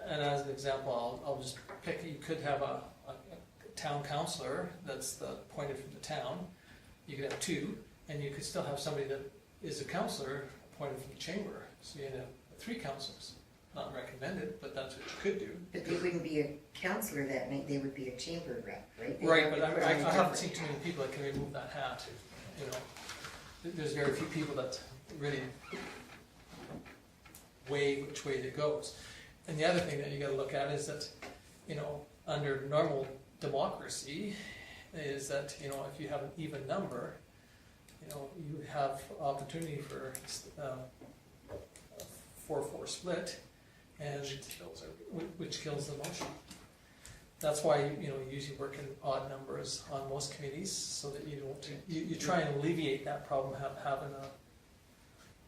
And as an example, I'll just pick. You could have a town councillor that's appointed from the town. You could have 2, and you could still have somebody that is a councillor appointed from the chamber. So you have 3 councillors. Not recommended, but that's what you could do. But they wouldn't be a councillor that night, they would be a chamber rep, right? They Right, have but to put I on haven't different- seen too many people that can remove that hat, you know. There's very few people that really weigh which way it goes. And the other thing that you gotta look at is that, you know, under normal democracy, is that, you know, if you have an even number, you know, you have opportunity for a 4-4 split, and which kills the motion. That's why, you know, you usually work in odd numbers on most committees, so that you don't, you try and alleviate that problem, having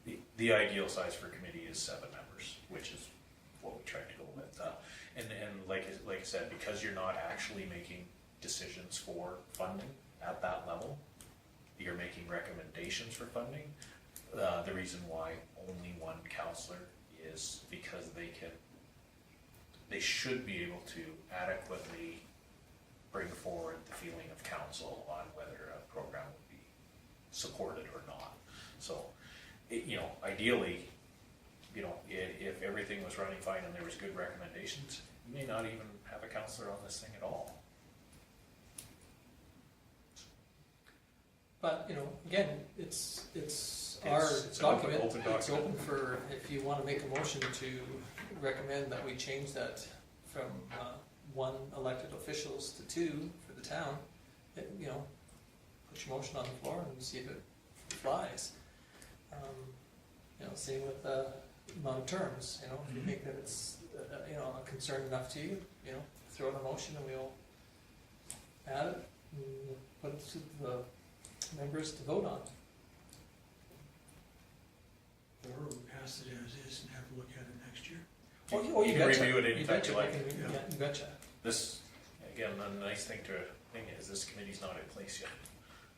a, The ideal size for a committee is 7 members, which is what we tried to go with. And like I said, because you're not actually making decisions for funding at that level, you're making recommendations for funding. The reason why only 1 counselor is because they should be able to adequately bring forward the feeling of council on whether a program would be supported or not. So, ideally, if everything was running fine and there was good recommendations, you may not even have a counselor on this thing at all. But, again, it's our It's an document, open it's document. open for, if you wanna make a motion to recommend that we change that from, 1 elected officials to 2 for the town, put your motion on the floor and see if it flies. Same with the amount of terms, if you think that it's, a concern enough to you, throw in a motion and we'll add it and put it to the members to vote on. Or we pass it as is and have a look at it next year. Oh, you can betcha. review it anytime you like. Yeah, you betcha. This, again, the nice thing is this committee's not in place yet.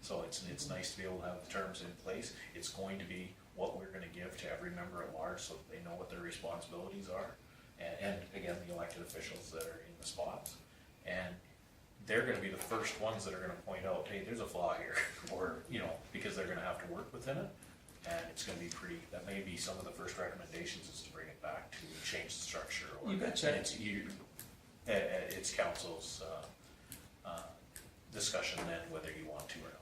So it's nice to be able to have the terms in place. It's going to be what we're gonna give to every member at large so that they know what their responsibilities are. And again, the elected officials that are in the spots. And they're gonna be the first ones that are gonna point out, hey, there's a flaw here, or, because they're gonna have to work within it. And it's gonna be that may be some of the first recommendations is to bring it back to change the structure. Or You betcha. And it's council's, discussion then whether you want to or not.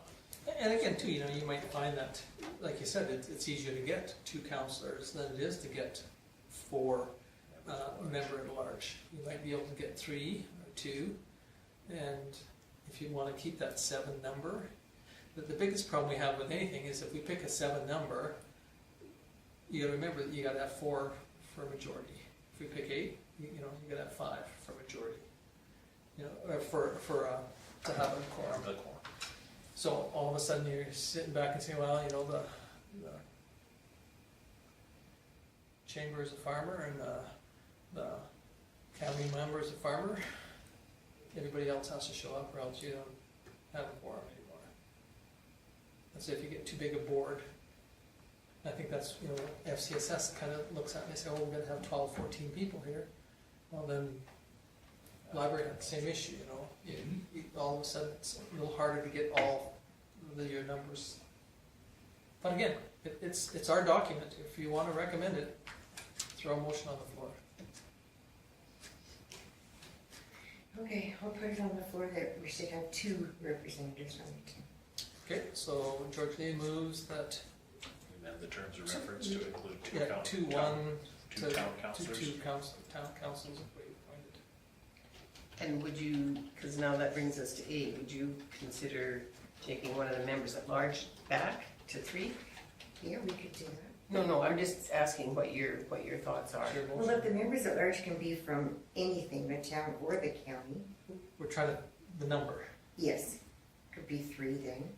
And again, too, you might find that, like you said, it's easier to get 2 counselors than it is to get 4 member at large. You might be able to get 3 or 2, and if you want to keep that 7 number, the biggest problem we have with anything is if we pick a 7 number, you gotta remember that you gotta have 4 for majority. If we pick 8, you gotta have 5 for majority. Or to have a quorum. The quorum. So all of a sudden you're sitting back and saying, well, the chamber is a farmer and the county member is a farmer. Everybody else has to show up or else you don't have a quorum anymore. That's if you get too big a board. I think that's, FCSS kind of looks at it and they say, oh, we're gonna have 12, 14 people here. Well then, library had the same issue, all of a sudden it's a little harder to get all your numbers. But again, it's our document. If you want to recommend it, throw a motion on the floor. Okay, I'll put it on the floor that we should have 2 representatives from the town. Okay, so George Lee moves that, And then the terms of reference to include 2 yeah, town, 2-1 two town councilors. to 2 town councils appointed. And would you, because now that brings us to 8, would you consider taking one of the members at large back to 3? Yeah, we could do that. No, I'm just asking what your thoughts are. Your Well, motion. if the members at large can be from anything, the town or the county, We're trying to, the number. yes, could be 3 then.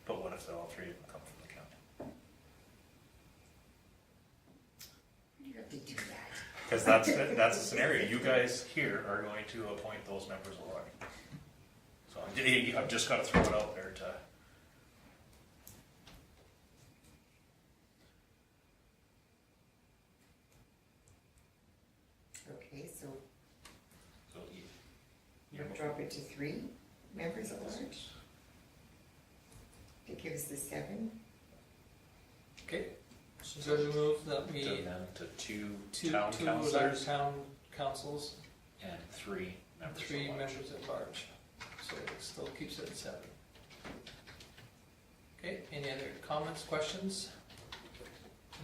But what if all 3 of them come from the county? You have to do that. Because that's the scenario. You guys here are going to appoint those members of large. So I've just got to throw it out there to. Okay, so So you'll drop it to 3 members at large? To give us the 7? Okay, so George will move that we, to amend to 2 two town of our councilors town councils, and 3 members. 3 of large. members at large. So it still keeps it at 7. Okay, any other comments, questions?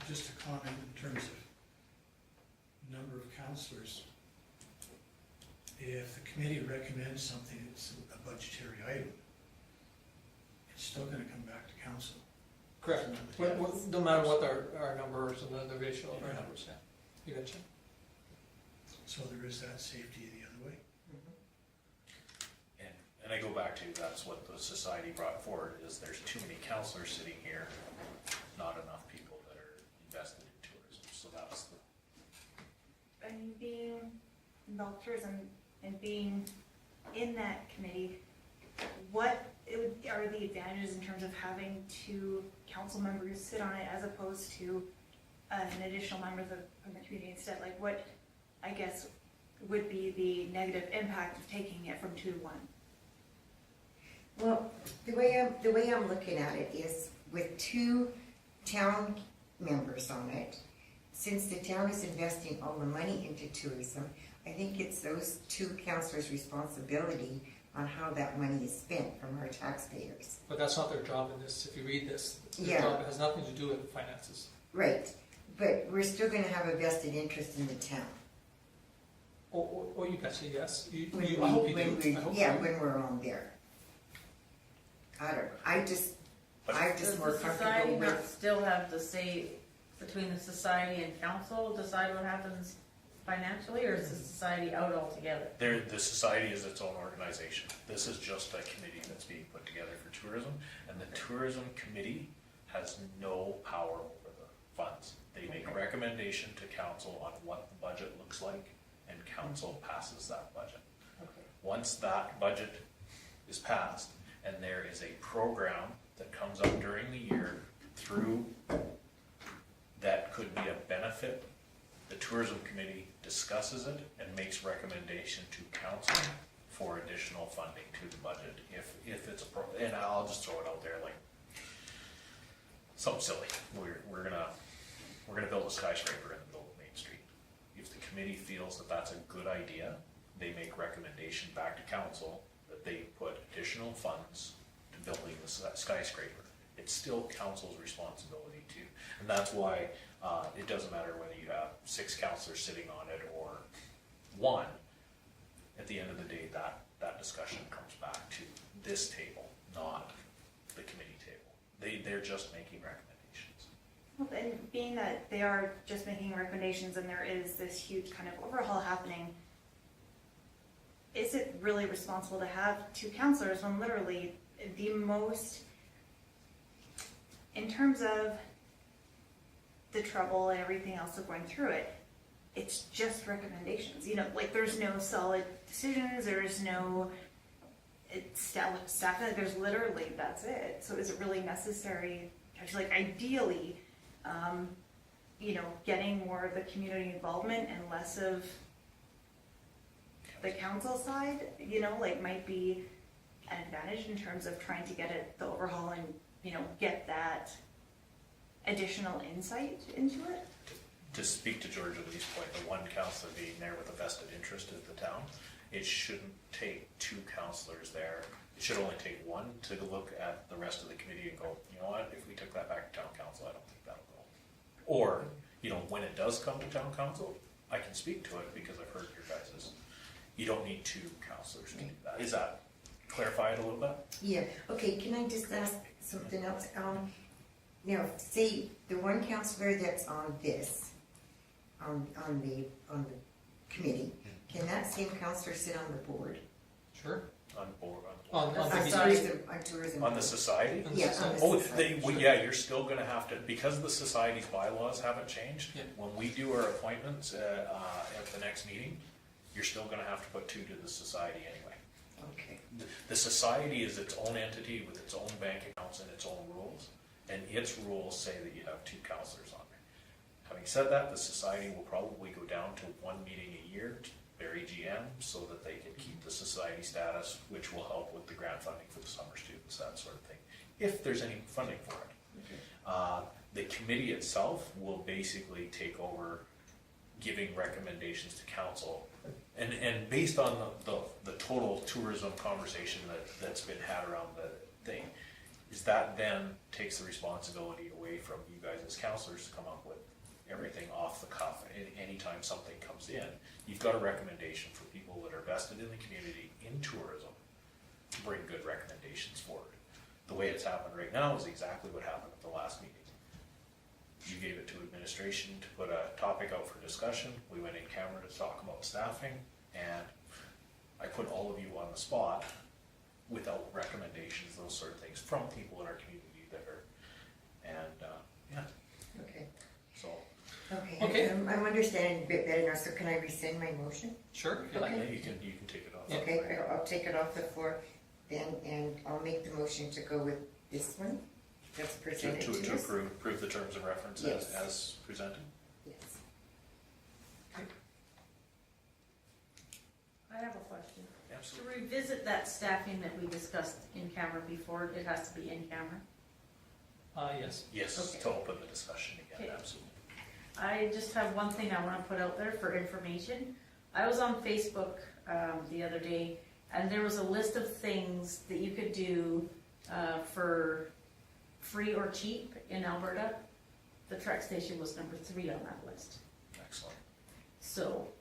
Just a comment in terms of number of counselors. If the committee recommends something that's a budgetary item, it's still gonna come back to council. Correct. No matter what our numbers and the ratio of our numbers, yeah. You betcha. So there is that safety the other way. And I go back to, that's what the society brought forward, is there's too many counselors sitting here, not enough people that are invested in tourism, so that's the. And being involved in tourism and being in that committee, what are the advantages in terms of having 2 council members sit on it as opposed to an additional member from the community instead? Like what, I guess, would be the negative impact of taking it from 2 to 1? Well, the way I'm looking at it is with 2 town members on it, since the town is investing all the money into tourism, I think it's those 2 councillors' responsibility on how that money is spent from our taxpayers. But that's not their job in this. If you read this, their Yeah. job has nothing to do with finances. Right, but we're still gonna have a vested interest in the town. Or you betcha, yes. I When hope we, you when do. we, I hope yeah, so. when we're on there. I'm just Does more the comfortable society not with, still have to say, between the society and council, decide what happens financially, or is the society out altogether? The society is its own organization. This is just a committee that's being put together for tourism, and the tourism committee has no power over the funds. They make a recommendation to council on what the budget looks like, and council passes that budget. Once that budget is passed, and there is a program that comes up during the year through that could be a benefit, the tourism committee discusses it and makes recommendation to council for additional funding to the budget. If it's and I'll just throw it out there, like something silly. We're gonna build a skyscraper in the middle of Main Street. If the committee feels that that's a good idea, they make recommendation back to council that they put additional funds to building the skyscraper. It's still council's responsibility too, and that's why it doesn't matter whether you have 6 councillors sitting on it or 1. At the end of the day, that discussion comes back to this table, not the committee table. They're just making recommendations. Well, and being that they are just making recommendations and there is this huge kind of overhaul happening, is it really responsible to have 2 councillors when literally the most, in terms of the trouble and everything else of going through it, it's just recommendations, you know, like there's no solid decisions, there's no staff, like there's literally, that's it. So is it really necessary, actually, like ideally, you know, getting more of the community involvement and less of the council side, you know, like might be an advantage in terms of trying to get it, the overhaul and, you know, get that additional insight into it? To speak to George Lee's point, the 1 councillor being there with a vested interest in the town, it shouldn't take 2 councillors there. It should only take 1 to look at the rest of the committee and go, you know what, if we took that back to town council, I don't think that'll go. Or, you know, when it does come to town council, I can speak to it because I've heard your guys's. You don't need 2 councillors to do that. Is that clarified a little bit? yeah, okay, can I just ask something else? Now, say the 1 councillor that's on this, on the committee, can that same councillor sit on the board? Sure. On board, On the On society. tourism. on the society? On the Yeah, society. on Oh, the society. well, yeah, you're still gonna have to, because the society's bylaws haven't changed, Yeah. when we do our appointments, at the next meeting, you're still gonna have to put 2 to the society anyway. Okay, The society is its own entity with its own bank accounts and its own rules, and its rules say that you have 2 councillors on there. Having said that, the society will probably go down to 1 meeting a year to bury GM so that they can keep the society status, which will help with the grant funding for the summer students, that sort of thing, if there's any funding for it. The committee itself will basically take over giving recommendations to council. And based on the total tourism conversation that's been had around the thing, is that then takes the responsibility away from you guys as councillors to come up with everything off the cuff. Anytime something comes in, you've got a recommendation for people that are vested in the community in tourism to bring good recommendations forward. The way it's happened right now is exactly what happened at the last meeting. You gave it to administration to put a topic out for discussion. We went in camera to talk about staffing, and I put all of you on the spot without recommendations, those sort of things, from people in our community that are, and, yeah, okay, so. Okay. I'm understanding a bit better now, so can I rescind my motion? Sure, if you like. Yeah, you can take it off. Yeah. Okay, I'll take it off the floor then, and I'll make the motion to go with this one that's presented to To us. approve the terms of reference Yes. as presented. Yes. To Absolutely. revisit that staffing that we discussed in camera before, it has to be in camera. Yes. Yes, Okay. to open the discussion again, Okay. absolutely. I just have one thing I wanna put out there for information. I was on Facebook, the other day, and there was a list of things that you could do, for free or cheap in Alberta. The track station was number 3 on that list. Excellent. So,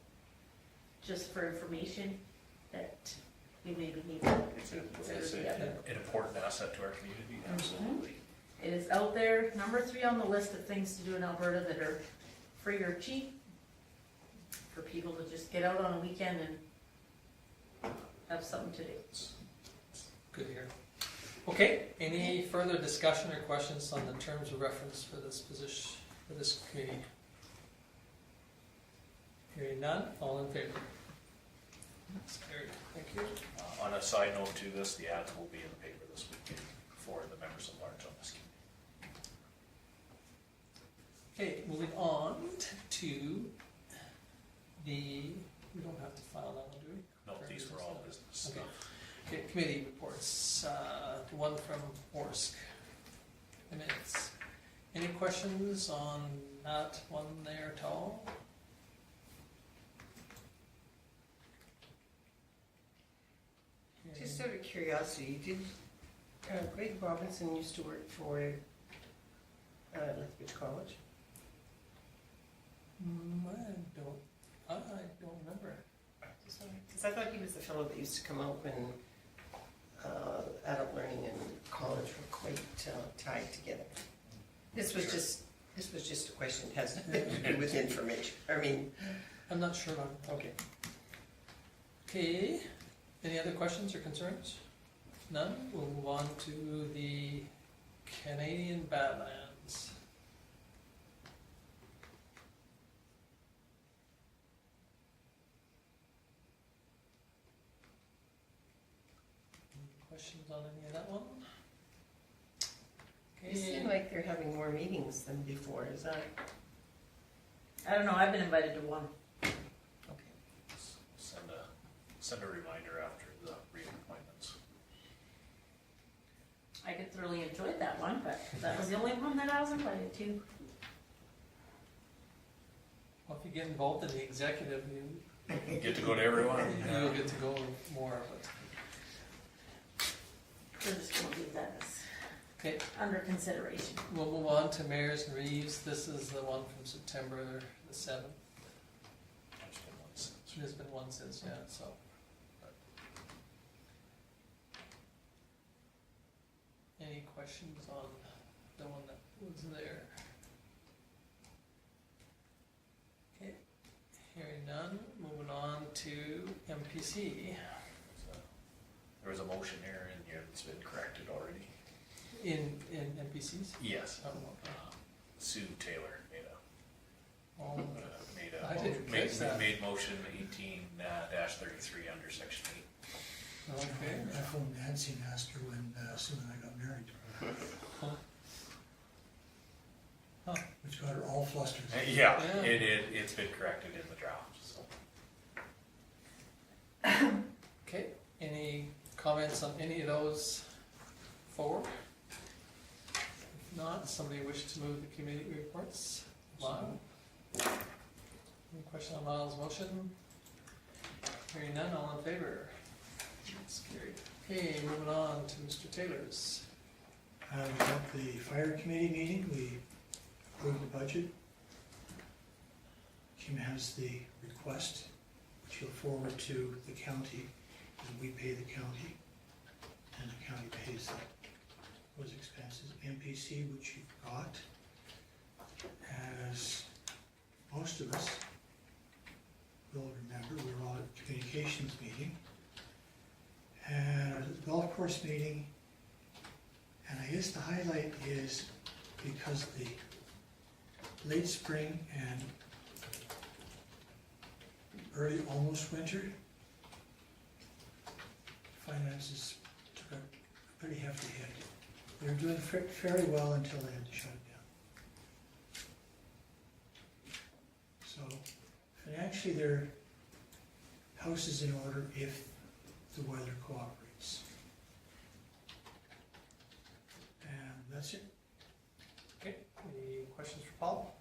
just for information, that we maybe need to It's consider it's the other. an important asset to our community, absolutely. It is out there, number 3 on the list of things to do in Alberta that are free or cheap, for people to just get out on a weekend and have something to do. Good to hear. Okay, any further discussion or questions on the terms of reference for this position, for this committee? Hearing none, all in favor? That's carried, thank you. On a side note to this, the ads will be in the paper this weekend for the members at large on this committee. Okay, moving on to the, we don't have to file that one, do we? No, these were all business Okay. stuff. Okay, committee reports, the one from Orsk. Minutes. Any questions on that one there at all? Just out of curiosity, did Greg Robinson used to work for Lethbridge College? I don't remember. Because I thought he was the fellow that used to come out when adult learning and college were quite tied together. This was just a question, it has nothing to do with information, I mean, I'm not sure on, okay. okay, any other questions or concerns? None, we'll move on to the Canadian Badlands. Any questions on any of that one? It seems like they're having more meetings than before, is that? I don't know, I've been invited to one. Okay. Send a reminder after the reappointments. I could thoroughly enjoy that one, but that was the only one that I was invited to. Well, if you get involved in the executive, you Get to go to everyone. you'll get to go more, but, We're just gonna leave that as okay. under consideration. We'll move on to mayors and reeves. This is the one from September the 7th. There's been one since. There's been one since, yeah, so. Any questions on the one that was there? Okay, hearing none, moving on to MPC. So, there was a motion here and it's been corrected already. In MPCs? Yes. Oh, okay. Sue Taylor made Oh, I a, didn't catch that. made motion 18-33 under section 8. Okay. I phoned Nancy and asked her when Sue and I got married, Huh. which got her all flustered. Yeah, Yeah. it's been corrected in the draft, so. Okay, any comments on any of those four? If not, somebody wish to move the committee reports? Lyle? Any question on Lyle's motion? Hearing none, all in favor? It's carried. Okay, moving on to Mr. Taylor's. At the fire committee meeting, we approved the budget. Kim has the request, which he'll forward to the county, and we pay the county, and the county pays those expenses. MPC, which you've got, as most of us will remember, we were all at the communications meeting, and the golf course meeting. And I guess the highlight is because the late spring and early almost winter, finances took a pretty hefty hit. They were doing fairly well until they had to shut it down. So financially their house is in order if the weather cooperates. And that's it. Okay, any questions for Paul?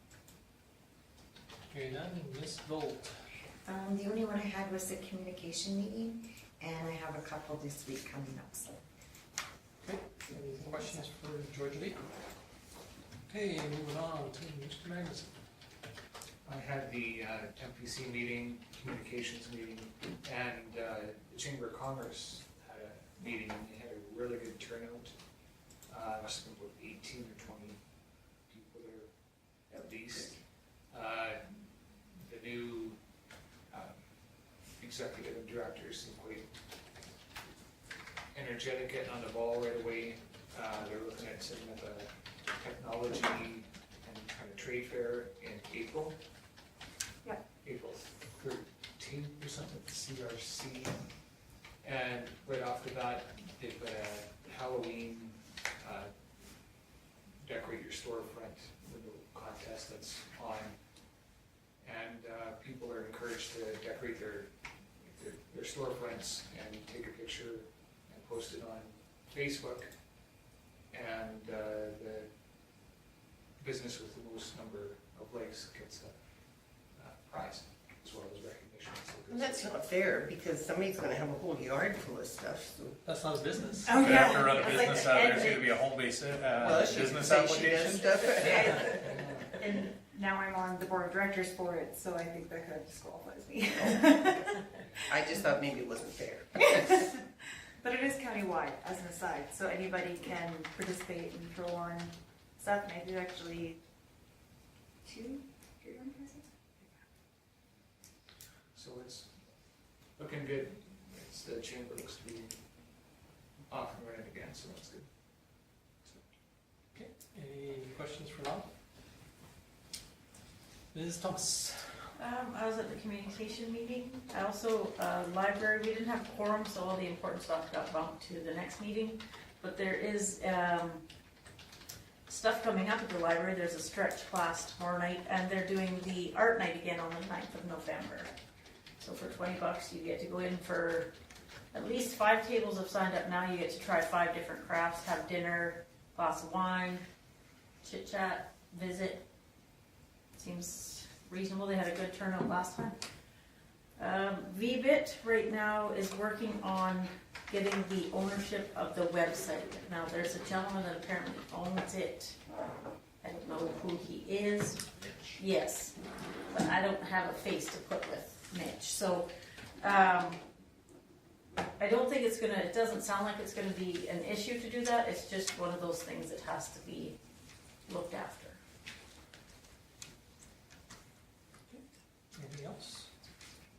Hearing none, Ms. Volt. The only one I had was the communication meeting, and I have a couple this week coming up, so. Okay, any questions for George Lee? Okay, moving on to Mr. Magnuson. I had the MPC meeting, communications meeting, and the Chamber of Commerce had a meeting, and they had a really good turnout. Must have been about 18 or 20 people there at least. The new executive directors seem quite energetic, getting on the ball right away. They're looking at setting up a technology and kind of trade fair in April. Yeah. April 13th or something at the CRC. And right off the bat, they've got a Halloween decorate your storefront window contest that's on. And people are encouraged to decorate their storefronts and take a picture and post it on Facebook. And the business with the most number of likes gets a prize as well as recognition. So And that's not fair, because somebody's gonna have a whole yard full of stuff, so. That's not a business. Oh, If you have to run a It's like business the out, end there's of- gonna be a home-based, Well, she business can say she does application. stuff. And now I'm on the board of directors for it, so I think that kind of disqualifies me. I just thought maybe it wasn't fair. But it is countywide, as an aside, so anybody can participate and throw on stuff, and I did actually two one person? So it's looking good. It's, the chamber looks to be off and running again, so that's good. Okay, any questions for Rob? Ms. Thomas. I was at the communication meeting. I also, library, we didn't have quorum, so all the important stuff got bumped to the next meeting. But there is, stuff coming up at the library. There's a stretch class tomorrow night, and they're doing the art night again on the 9th of November. So for $20, you get to go in for at least 5 tables have signed up now. You get to try 5 different crafts, have dinner, glass of wine, chit chat, visit. Seems reasonable. They had a good turnout last time. VBIT right now is working on getting the ownership of the website. Now there's a gentleman that apparently owns it. I don't know who he is. Yes, but I don't have a face to put with Mitch. So I don't think it's gonna, it doesn't sound like it's gonna be an issue to do that. It's just one of those things that has to be looked after. Anything else?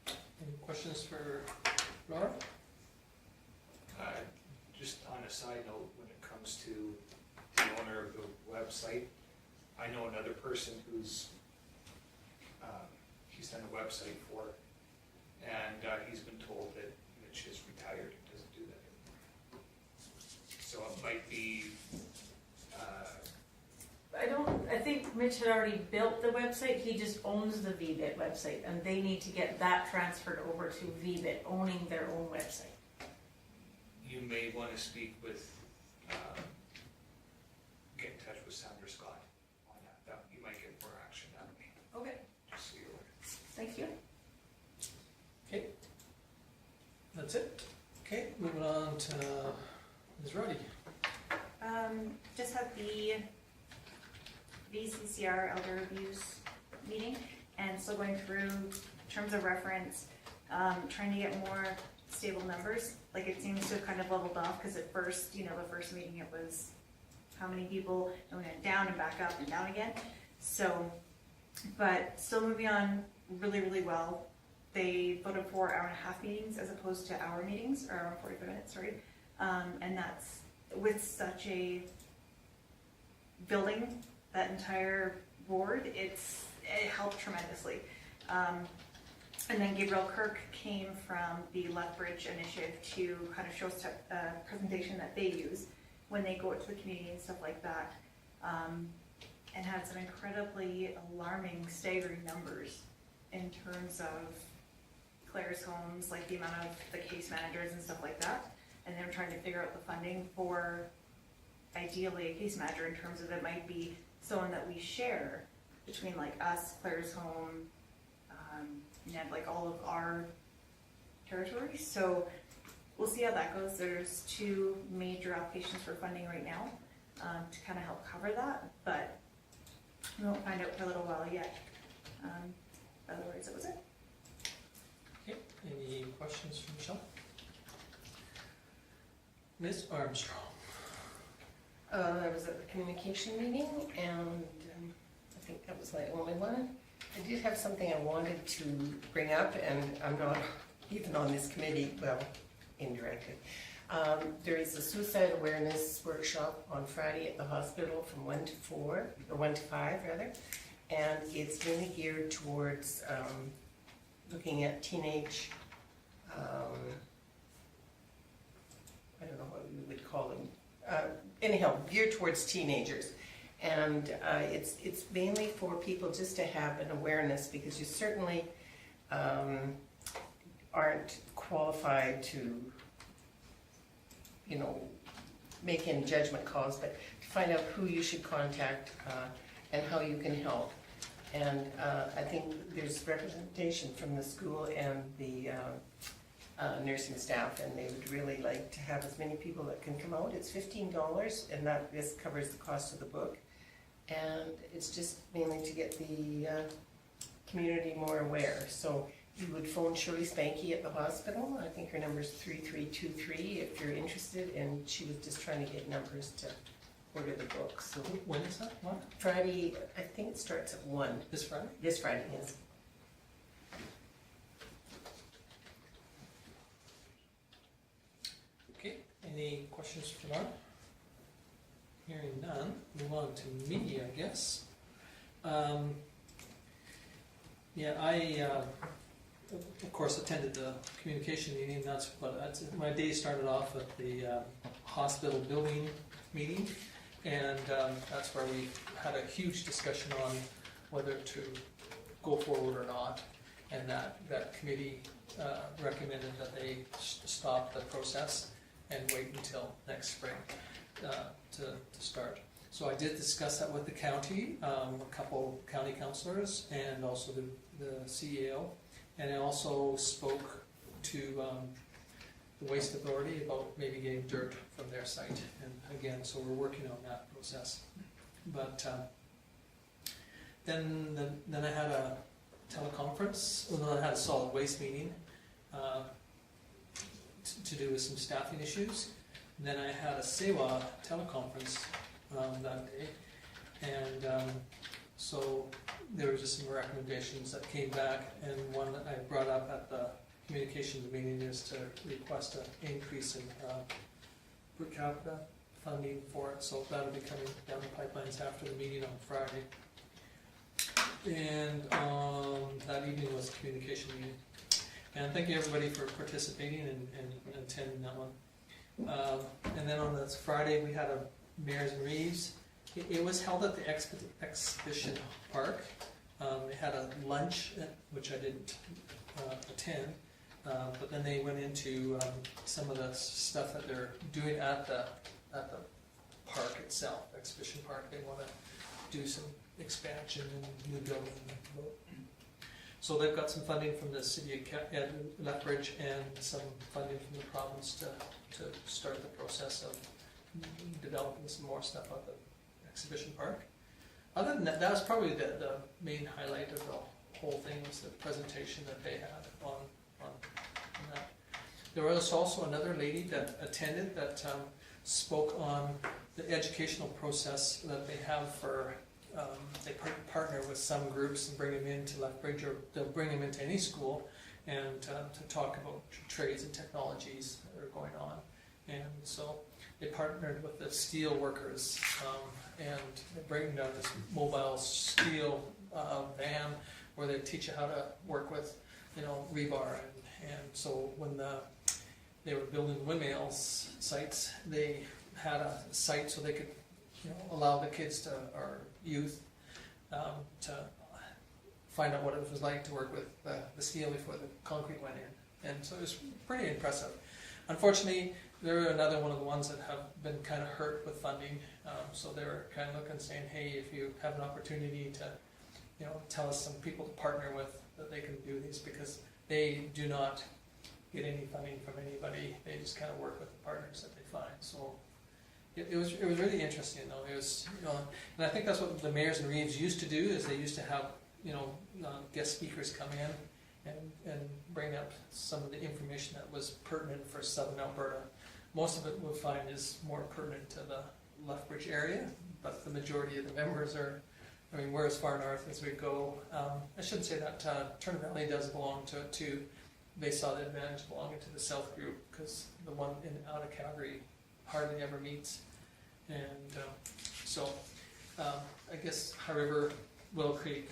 Any questions for Laura? Just on a side note, when it comes to the owner of the website, I know another person who's, he's done a website for, and he's been told that Mitch is retired and doesn't do that anymore. So it might be, I think Mitch had already built the website. He just owns the VBIT website, and they need to get that transferred over to VBIT, owning their own website. you may want to speak with, get in touch with Sandra Scott on that. You might get more action that way, Okay, just so you're aware. thank you. Okay. That's it. Okay, moving on to Ms. Roddy. Just had the VCCR elder abuse meeting, and still going through terms of reference, trying to get more stable numbers. Like, it seems to have kind of leveled off, because at first, the first meeting it was how many people, and went down and back up and down again. So, but still moving on really, really well. They voted for hour-and-a-half meetings as opposed to hour meetings, or hour and 45 minutes, sorry. And that's with such a building, that entire board, it helped tremendously. And then Gabriel Kirk came from the Lethbridge Initiative to kind of show us a presentation that they use when they go out to the community and stuff like that, and had some incredibly alarming, staggering numbers in terms of Claire's homes, like the amount of the case managers and stuff like that. And then we're trying to figure out the funding for ideally a case manager in terms of it might be someone that we share between like us, Claire's home, and like all of our territories. So we'll see how that goes. There's 2 major applications for funding right now to kind of help cover that, but we won't find out for a little while yet. Otherwise, that was it. Okay, any questions from Michelle? Ms. Armstrong? I was at the communication meeting, and I think that was my only one. I did have something I wanted to bring up, and I'm not even on this committee, well, indirectly. There is a suicide awareness workshop on Friday at the hospital from 1 to 4, or 1 to 5 rather, and it's really geared towards looking at teenage, I don't know what we would call them, anyhow, geared towards teenagers. And it's mainly for people just to have an awareness, because you certainly aren't qualified to, you know, make any judgment calls, but to find out who you should contact and how you can help. And I think there's representation from the school and the nursing staff, and they would really like to have as many people that can come out. It's $15, and this covers the cost of the book. And it's just mainly to get the community more aware. So you would phone Shirley Spanky at the hospital. I think her number's 3323 if you're interested, and she was just trying to get numbers to order the book. So When is that? What? Friday, I think it starts at 1. This Friday? This Friday, yes. Okay, any questions for Laura? Hearing none, move on to media, I guess. Yeah, I, of course, attended the communication meeting. My day started off at the hospital building meeting, and that's where we had a huge discussion on whether to go forward or not, and that committee recommended that they stop the process and wait until next spring to start. So I did discuss that with the county, a couple county councillors, and also the CEO, and I also spoke to the waste authority about maybe getting dirt from their site, and again, so we're working on that process. But then I had a teleconference, well, I had a solid waste meeting to do with some staffing issues. And then I had a SEWA teleconference that day, and so there were just some recommendations that came back, and one that I brought up at the communications meeting is to request an increase in per capita funding for it, so that'll be coming down the pipelines after the meeting on Friday. And that evening was a communication meeting. And thank you everybody for participating and attending that one. And then on this Friday we had a Mayors and Reeves. It was held at the exhibition park. They had a lunch, which I didn't attend, but then they went into some of the stuff that they're doing at the park itself, exhibition park. They want to do some expansion and new building. So they've got some funding from the city of Lethbridge and some funding from the province to start the process of developing some more stuff at the exhibition park. Other than that, that was probably the main highlight of the whole thing, was the presentation that they had on that. There was also another lady that attended that spoke on the educational process that they have for they partner with some groups and bring them into Lethbridge, or they'll bring them into any school, and to talk about trades and technologies that are going on. And so they partnered with the steel workers, and they bring down this mobile steel van where they teach you how to work with, rebar. And so when they were building windmills sites, they had a site so they could allow the kids or youth to find out what it was like to work with the steel before the concrete went in. And so it was pretty impressive. Unfortunately, they're another one of the ones that have been kind of hurt with funding. So they were kind of looking, saying, hey, if you have an opportunity to, tell us some people to partner with, that they can do these, because they do not get any funding from anybody. They just kind of work with the partners that they find. So it was really interesting, though. It was, and I think that's what the mayors and reeves used to do, is they used to have, guest speakers come in and bring up some of the information that was pertinent for Southern Alberta. Most of it we'll find is more pertinent to the Lethbridge area, but the majority of the members are, we're as far north as we go. I shouldn't say that Turner Valley does belong to it too. They saw the advantage belonging to the South group, because the one out of Calgary hardly ever meets. And I guess, however, Willow Creek,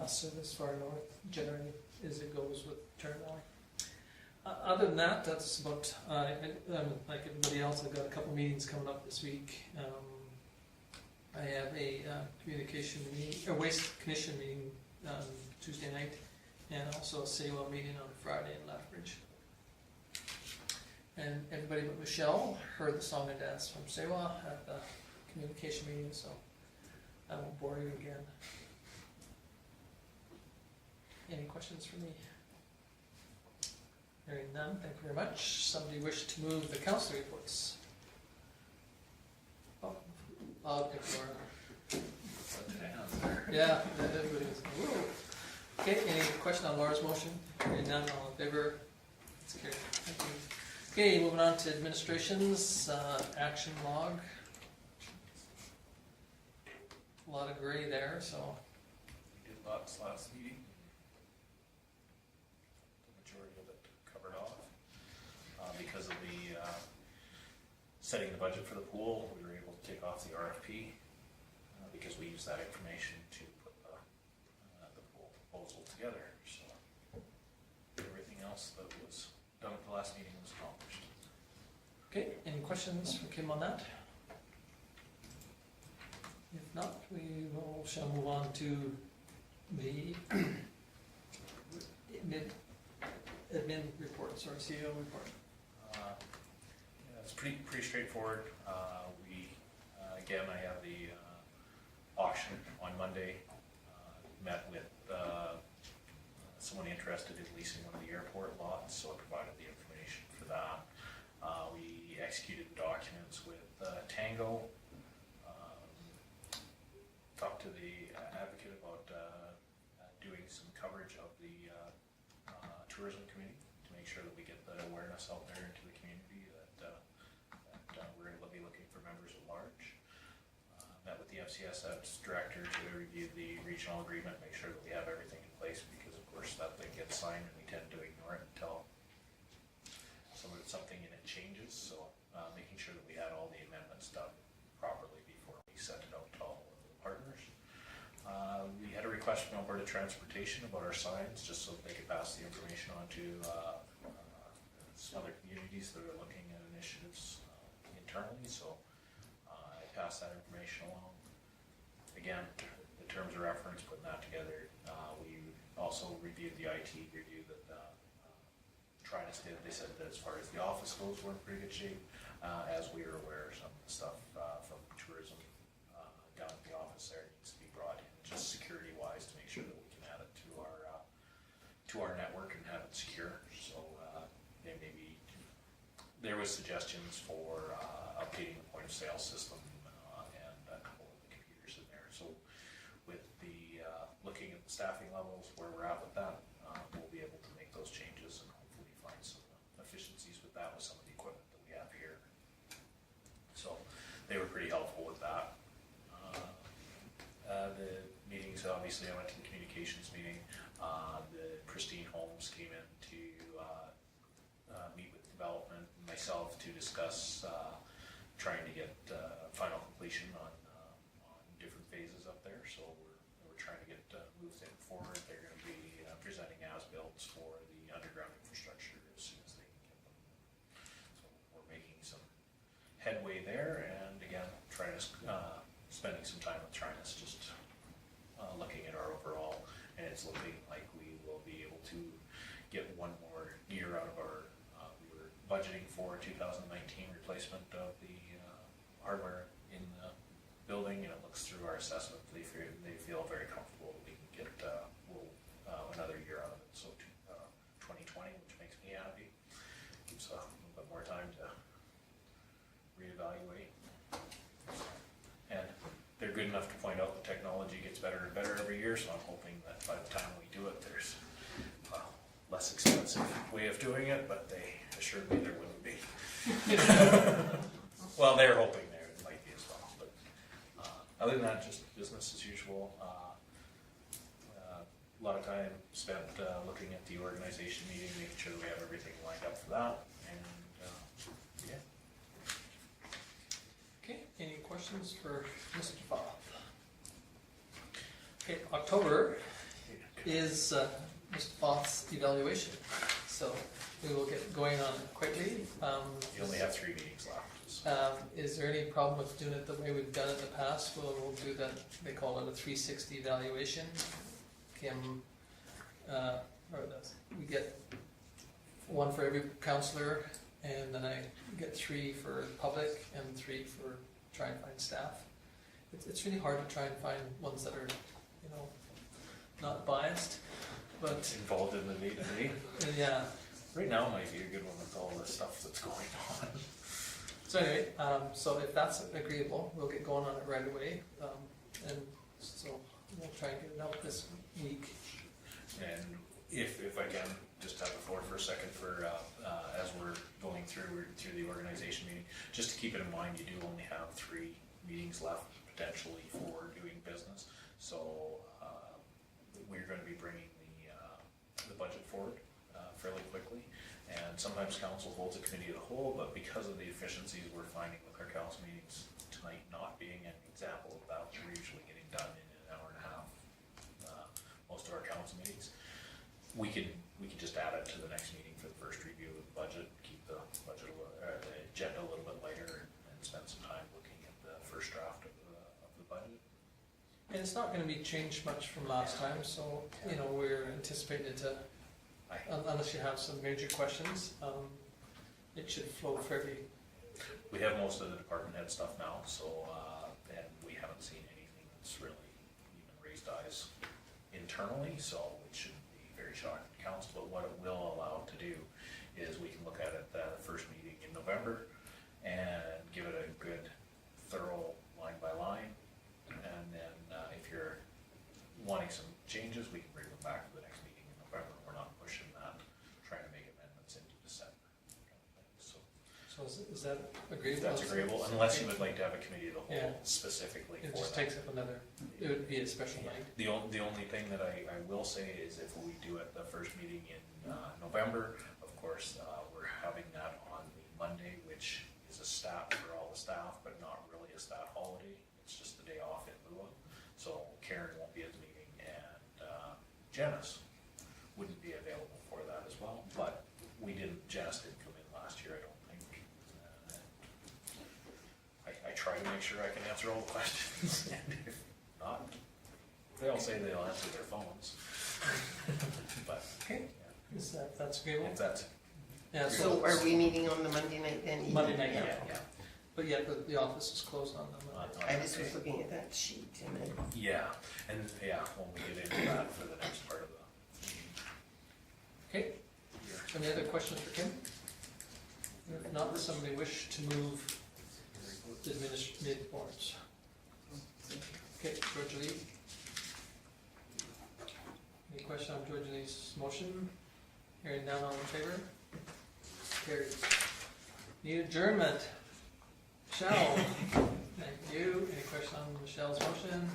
us are as far north generally as it goes with Turner Valley. Other than that, that's about, like everybody else, I've got a couple meetings coming up this week. I have a communication meeting, a waste commission meeting Tuesday night, and also a Saywell meeting on Friday in Lethbridge. And everybody but Michelle heard the song and dance from Saywell at the communication meeting, so I won't bore you again. Any questions for me? Hearing none, thank you very much. Somebody wish to move the council reports? Oh, I'll pick Laura. Yeah, everybody was, whoa. Okay, any question on Laura's motion? Hearing none, all in favor? It's carried. Thank you. Okay, moving on to administrations, action log. A lot of gray there, so. We did lots last meeting. The majority of it covered off. Because of the setting the budget for the pool, we were able to take off the RFP because we used that information to put the pool proposal together. So everything else that was done at the last meeting was accomplished. Okay, any questions for Kim on that? If not, shall move on to the admin reports, or CEO report. Yeah, it's pretty straightforward. Again, I have the auction on Monday. Met with someone interested in leasing one of the airport lots, so I provided the information for that. We executed documents with Tango. Talked to the advocate about doing some coverage of the tourism committee to make sure that we get the awareness out there into the community that we're able to be looking for members at large. Met with the FCSS director to review the regional agreement, make sure that we have everything in place, because of course that thing gets signed and we tend to ignore it until something in it changes. So making sure that we had all the amendments done properly before we sent it out to all of the partners. We had a request from Alberta Transportation about our signs, just so that they could pass the information on to some other communities that are looking at initiatives internally. So I passed that information along. Again, in terms of reference, putting that together, we also reviewed the IT review that Trinus did. They said that as far as the office goes, we're in pretty good shape. As we are aware, some of the stuff from tourism down at the office there needs to be brought in, just security-wise, to make sure that we can add it to our network and have it secure. So there was suggestions for updating the point of sale system and a couple of the computers in there. So with the looking at the staffing levels, where we're at with that, we'll be able to make those changes and hopefully find some efficiencies with that, with some of the equipment that we have here. So they were pretty helpful with that. The meetings, obviously I went to the communications meeting. The Christine Holmes came in to meet with development and myself to discuss trying to get final completion on different phases up there. So we're trying to get moved forward. They're going to be presenting as-builts for the underground infrastructure as soon as they can get them. So we're making some headway there, and again, trying to spending some time with Trinus, just looking at our overall, and it's budgeting for 2019 replacement of the hardware in the building, and it looks through our assessment, they feel very comfortable we can get another year out of it, so 2020, which makes me happy. Gives a little bit more time to reevaluate. And they're good enough to point out the technology gets better and better every year, so I'm hoping that by the time we do it, there's a less expensive way of doing it, but they assured me there wouldn't be. Well, they're hoping there might be as well, but other than that, just business as usual. A lot of time spent looking at the organization meeting, making sure we have everything lined up for that, and yeah. Okay, any questions for Mr. Foth? Okay, October is Mr. Foth's evaluation, so we will get going on it quickly. You only have 3 meetings left. Is there any problem with doing it the way we've done it in the past? We'll do that, they call it a 360 evaluation. Kim, we get 1 for every counselor, and then I get 3 for public and 3 for try and find staff. It's really hard to try and find ones that are, not biased, but Involved in the day-to-day. yeah. Right now might be a good one with all the stuff that's going on. So anyway, so if that's agreeable, we'll get going on it right away, and so we'll try and get it out this week. And if I can, just have the floor for a second for, as we're going through the organization meeting, just to keep it in mind, you do only have 3 meetings left potentially for doing business. So we're going to be bringing the budget forward fairly quickly. And sometimes council holds a committee of the whole, but because of the efficiencies we're finding with our council meetings tonight not being an example of that, we're usually getting done in an hour and a half. Most of our council meetings, we can just add it to the next meeting for the first review of the budget, keep the budget the agenda a little bit lighter, and spend some time looking at the first draft of the budget. And it's not gonna be changed much from last time, so, we're anticipating it to, unless you have some major questions, it should flow fairly. We have most of the department head stuff now, so, and we haven't seen anything that's really even raised eyes internally, so it shouldn't be very shocking to council, but what it will allow to do is we can look at it at the first meeting in November and give it a good, thorough line by line, and then if you're wanting some changes, we can bring them back to the next meeting in November. We're not pushing that, trying to make amendments into December. So So is that agreeable? if that's agreeable, unless you would like to have a committee of the Yeah. whole specifically It for just that. takes up it would be a special night. The only thing that I will say is if we do it the first meeting in November, of course, we're having that on the Monday, which is a staff for all the staff, but not really a staff holiday. It's just the day off in lieu of. So Karen won't be at the meeting, and Janice wouldn't be available for that as well. But Janice didn't come in last year, I don't think. I try to make sure I can answer all the questions, and if not, they all say they'll answer their phones. But Okay, that's agreeable? if that's, Yeah, So are we meeting on the Monday night then? Monday night, yeah. yeah. But yeah, the office is closed on them. I just was looking at that sheet and then, Yeah, and when we get into that for the next part of the meeting. Okay, any other questions for Kim? If not, does somebody wish to move the administrative warrants? Okay, George Lee. Any question on George Lee's motion? Hearing none, all in favor? Carries. Need adjournment. Michelle, thank you. Any question on Michelle's motion?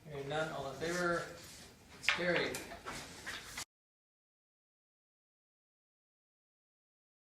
Hearing none, all in favor? It's carried.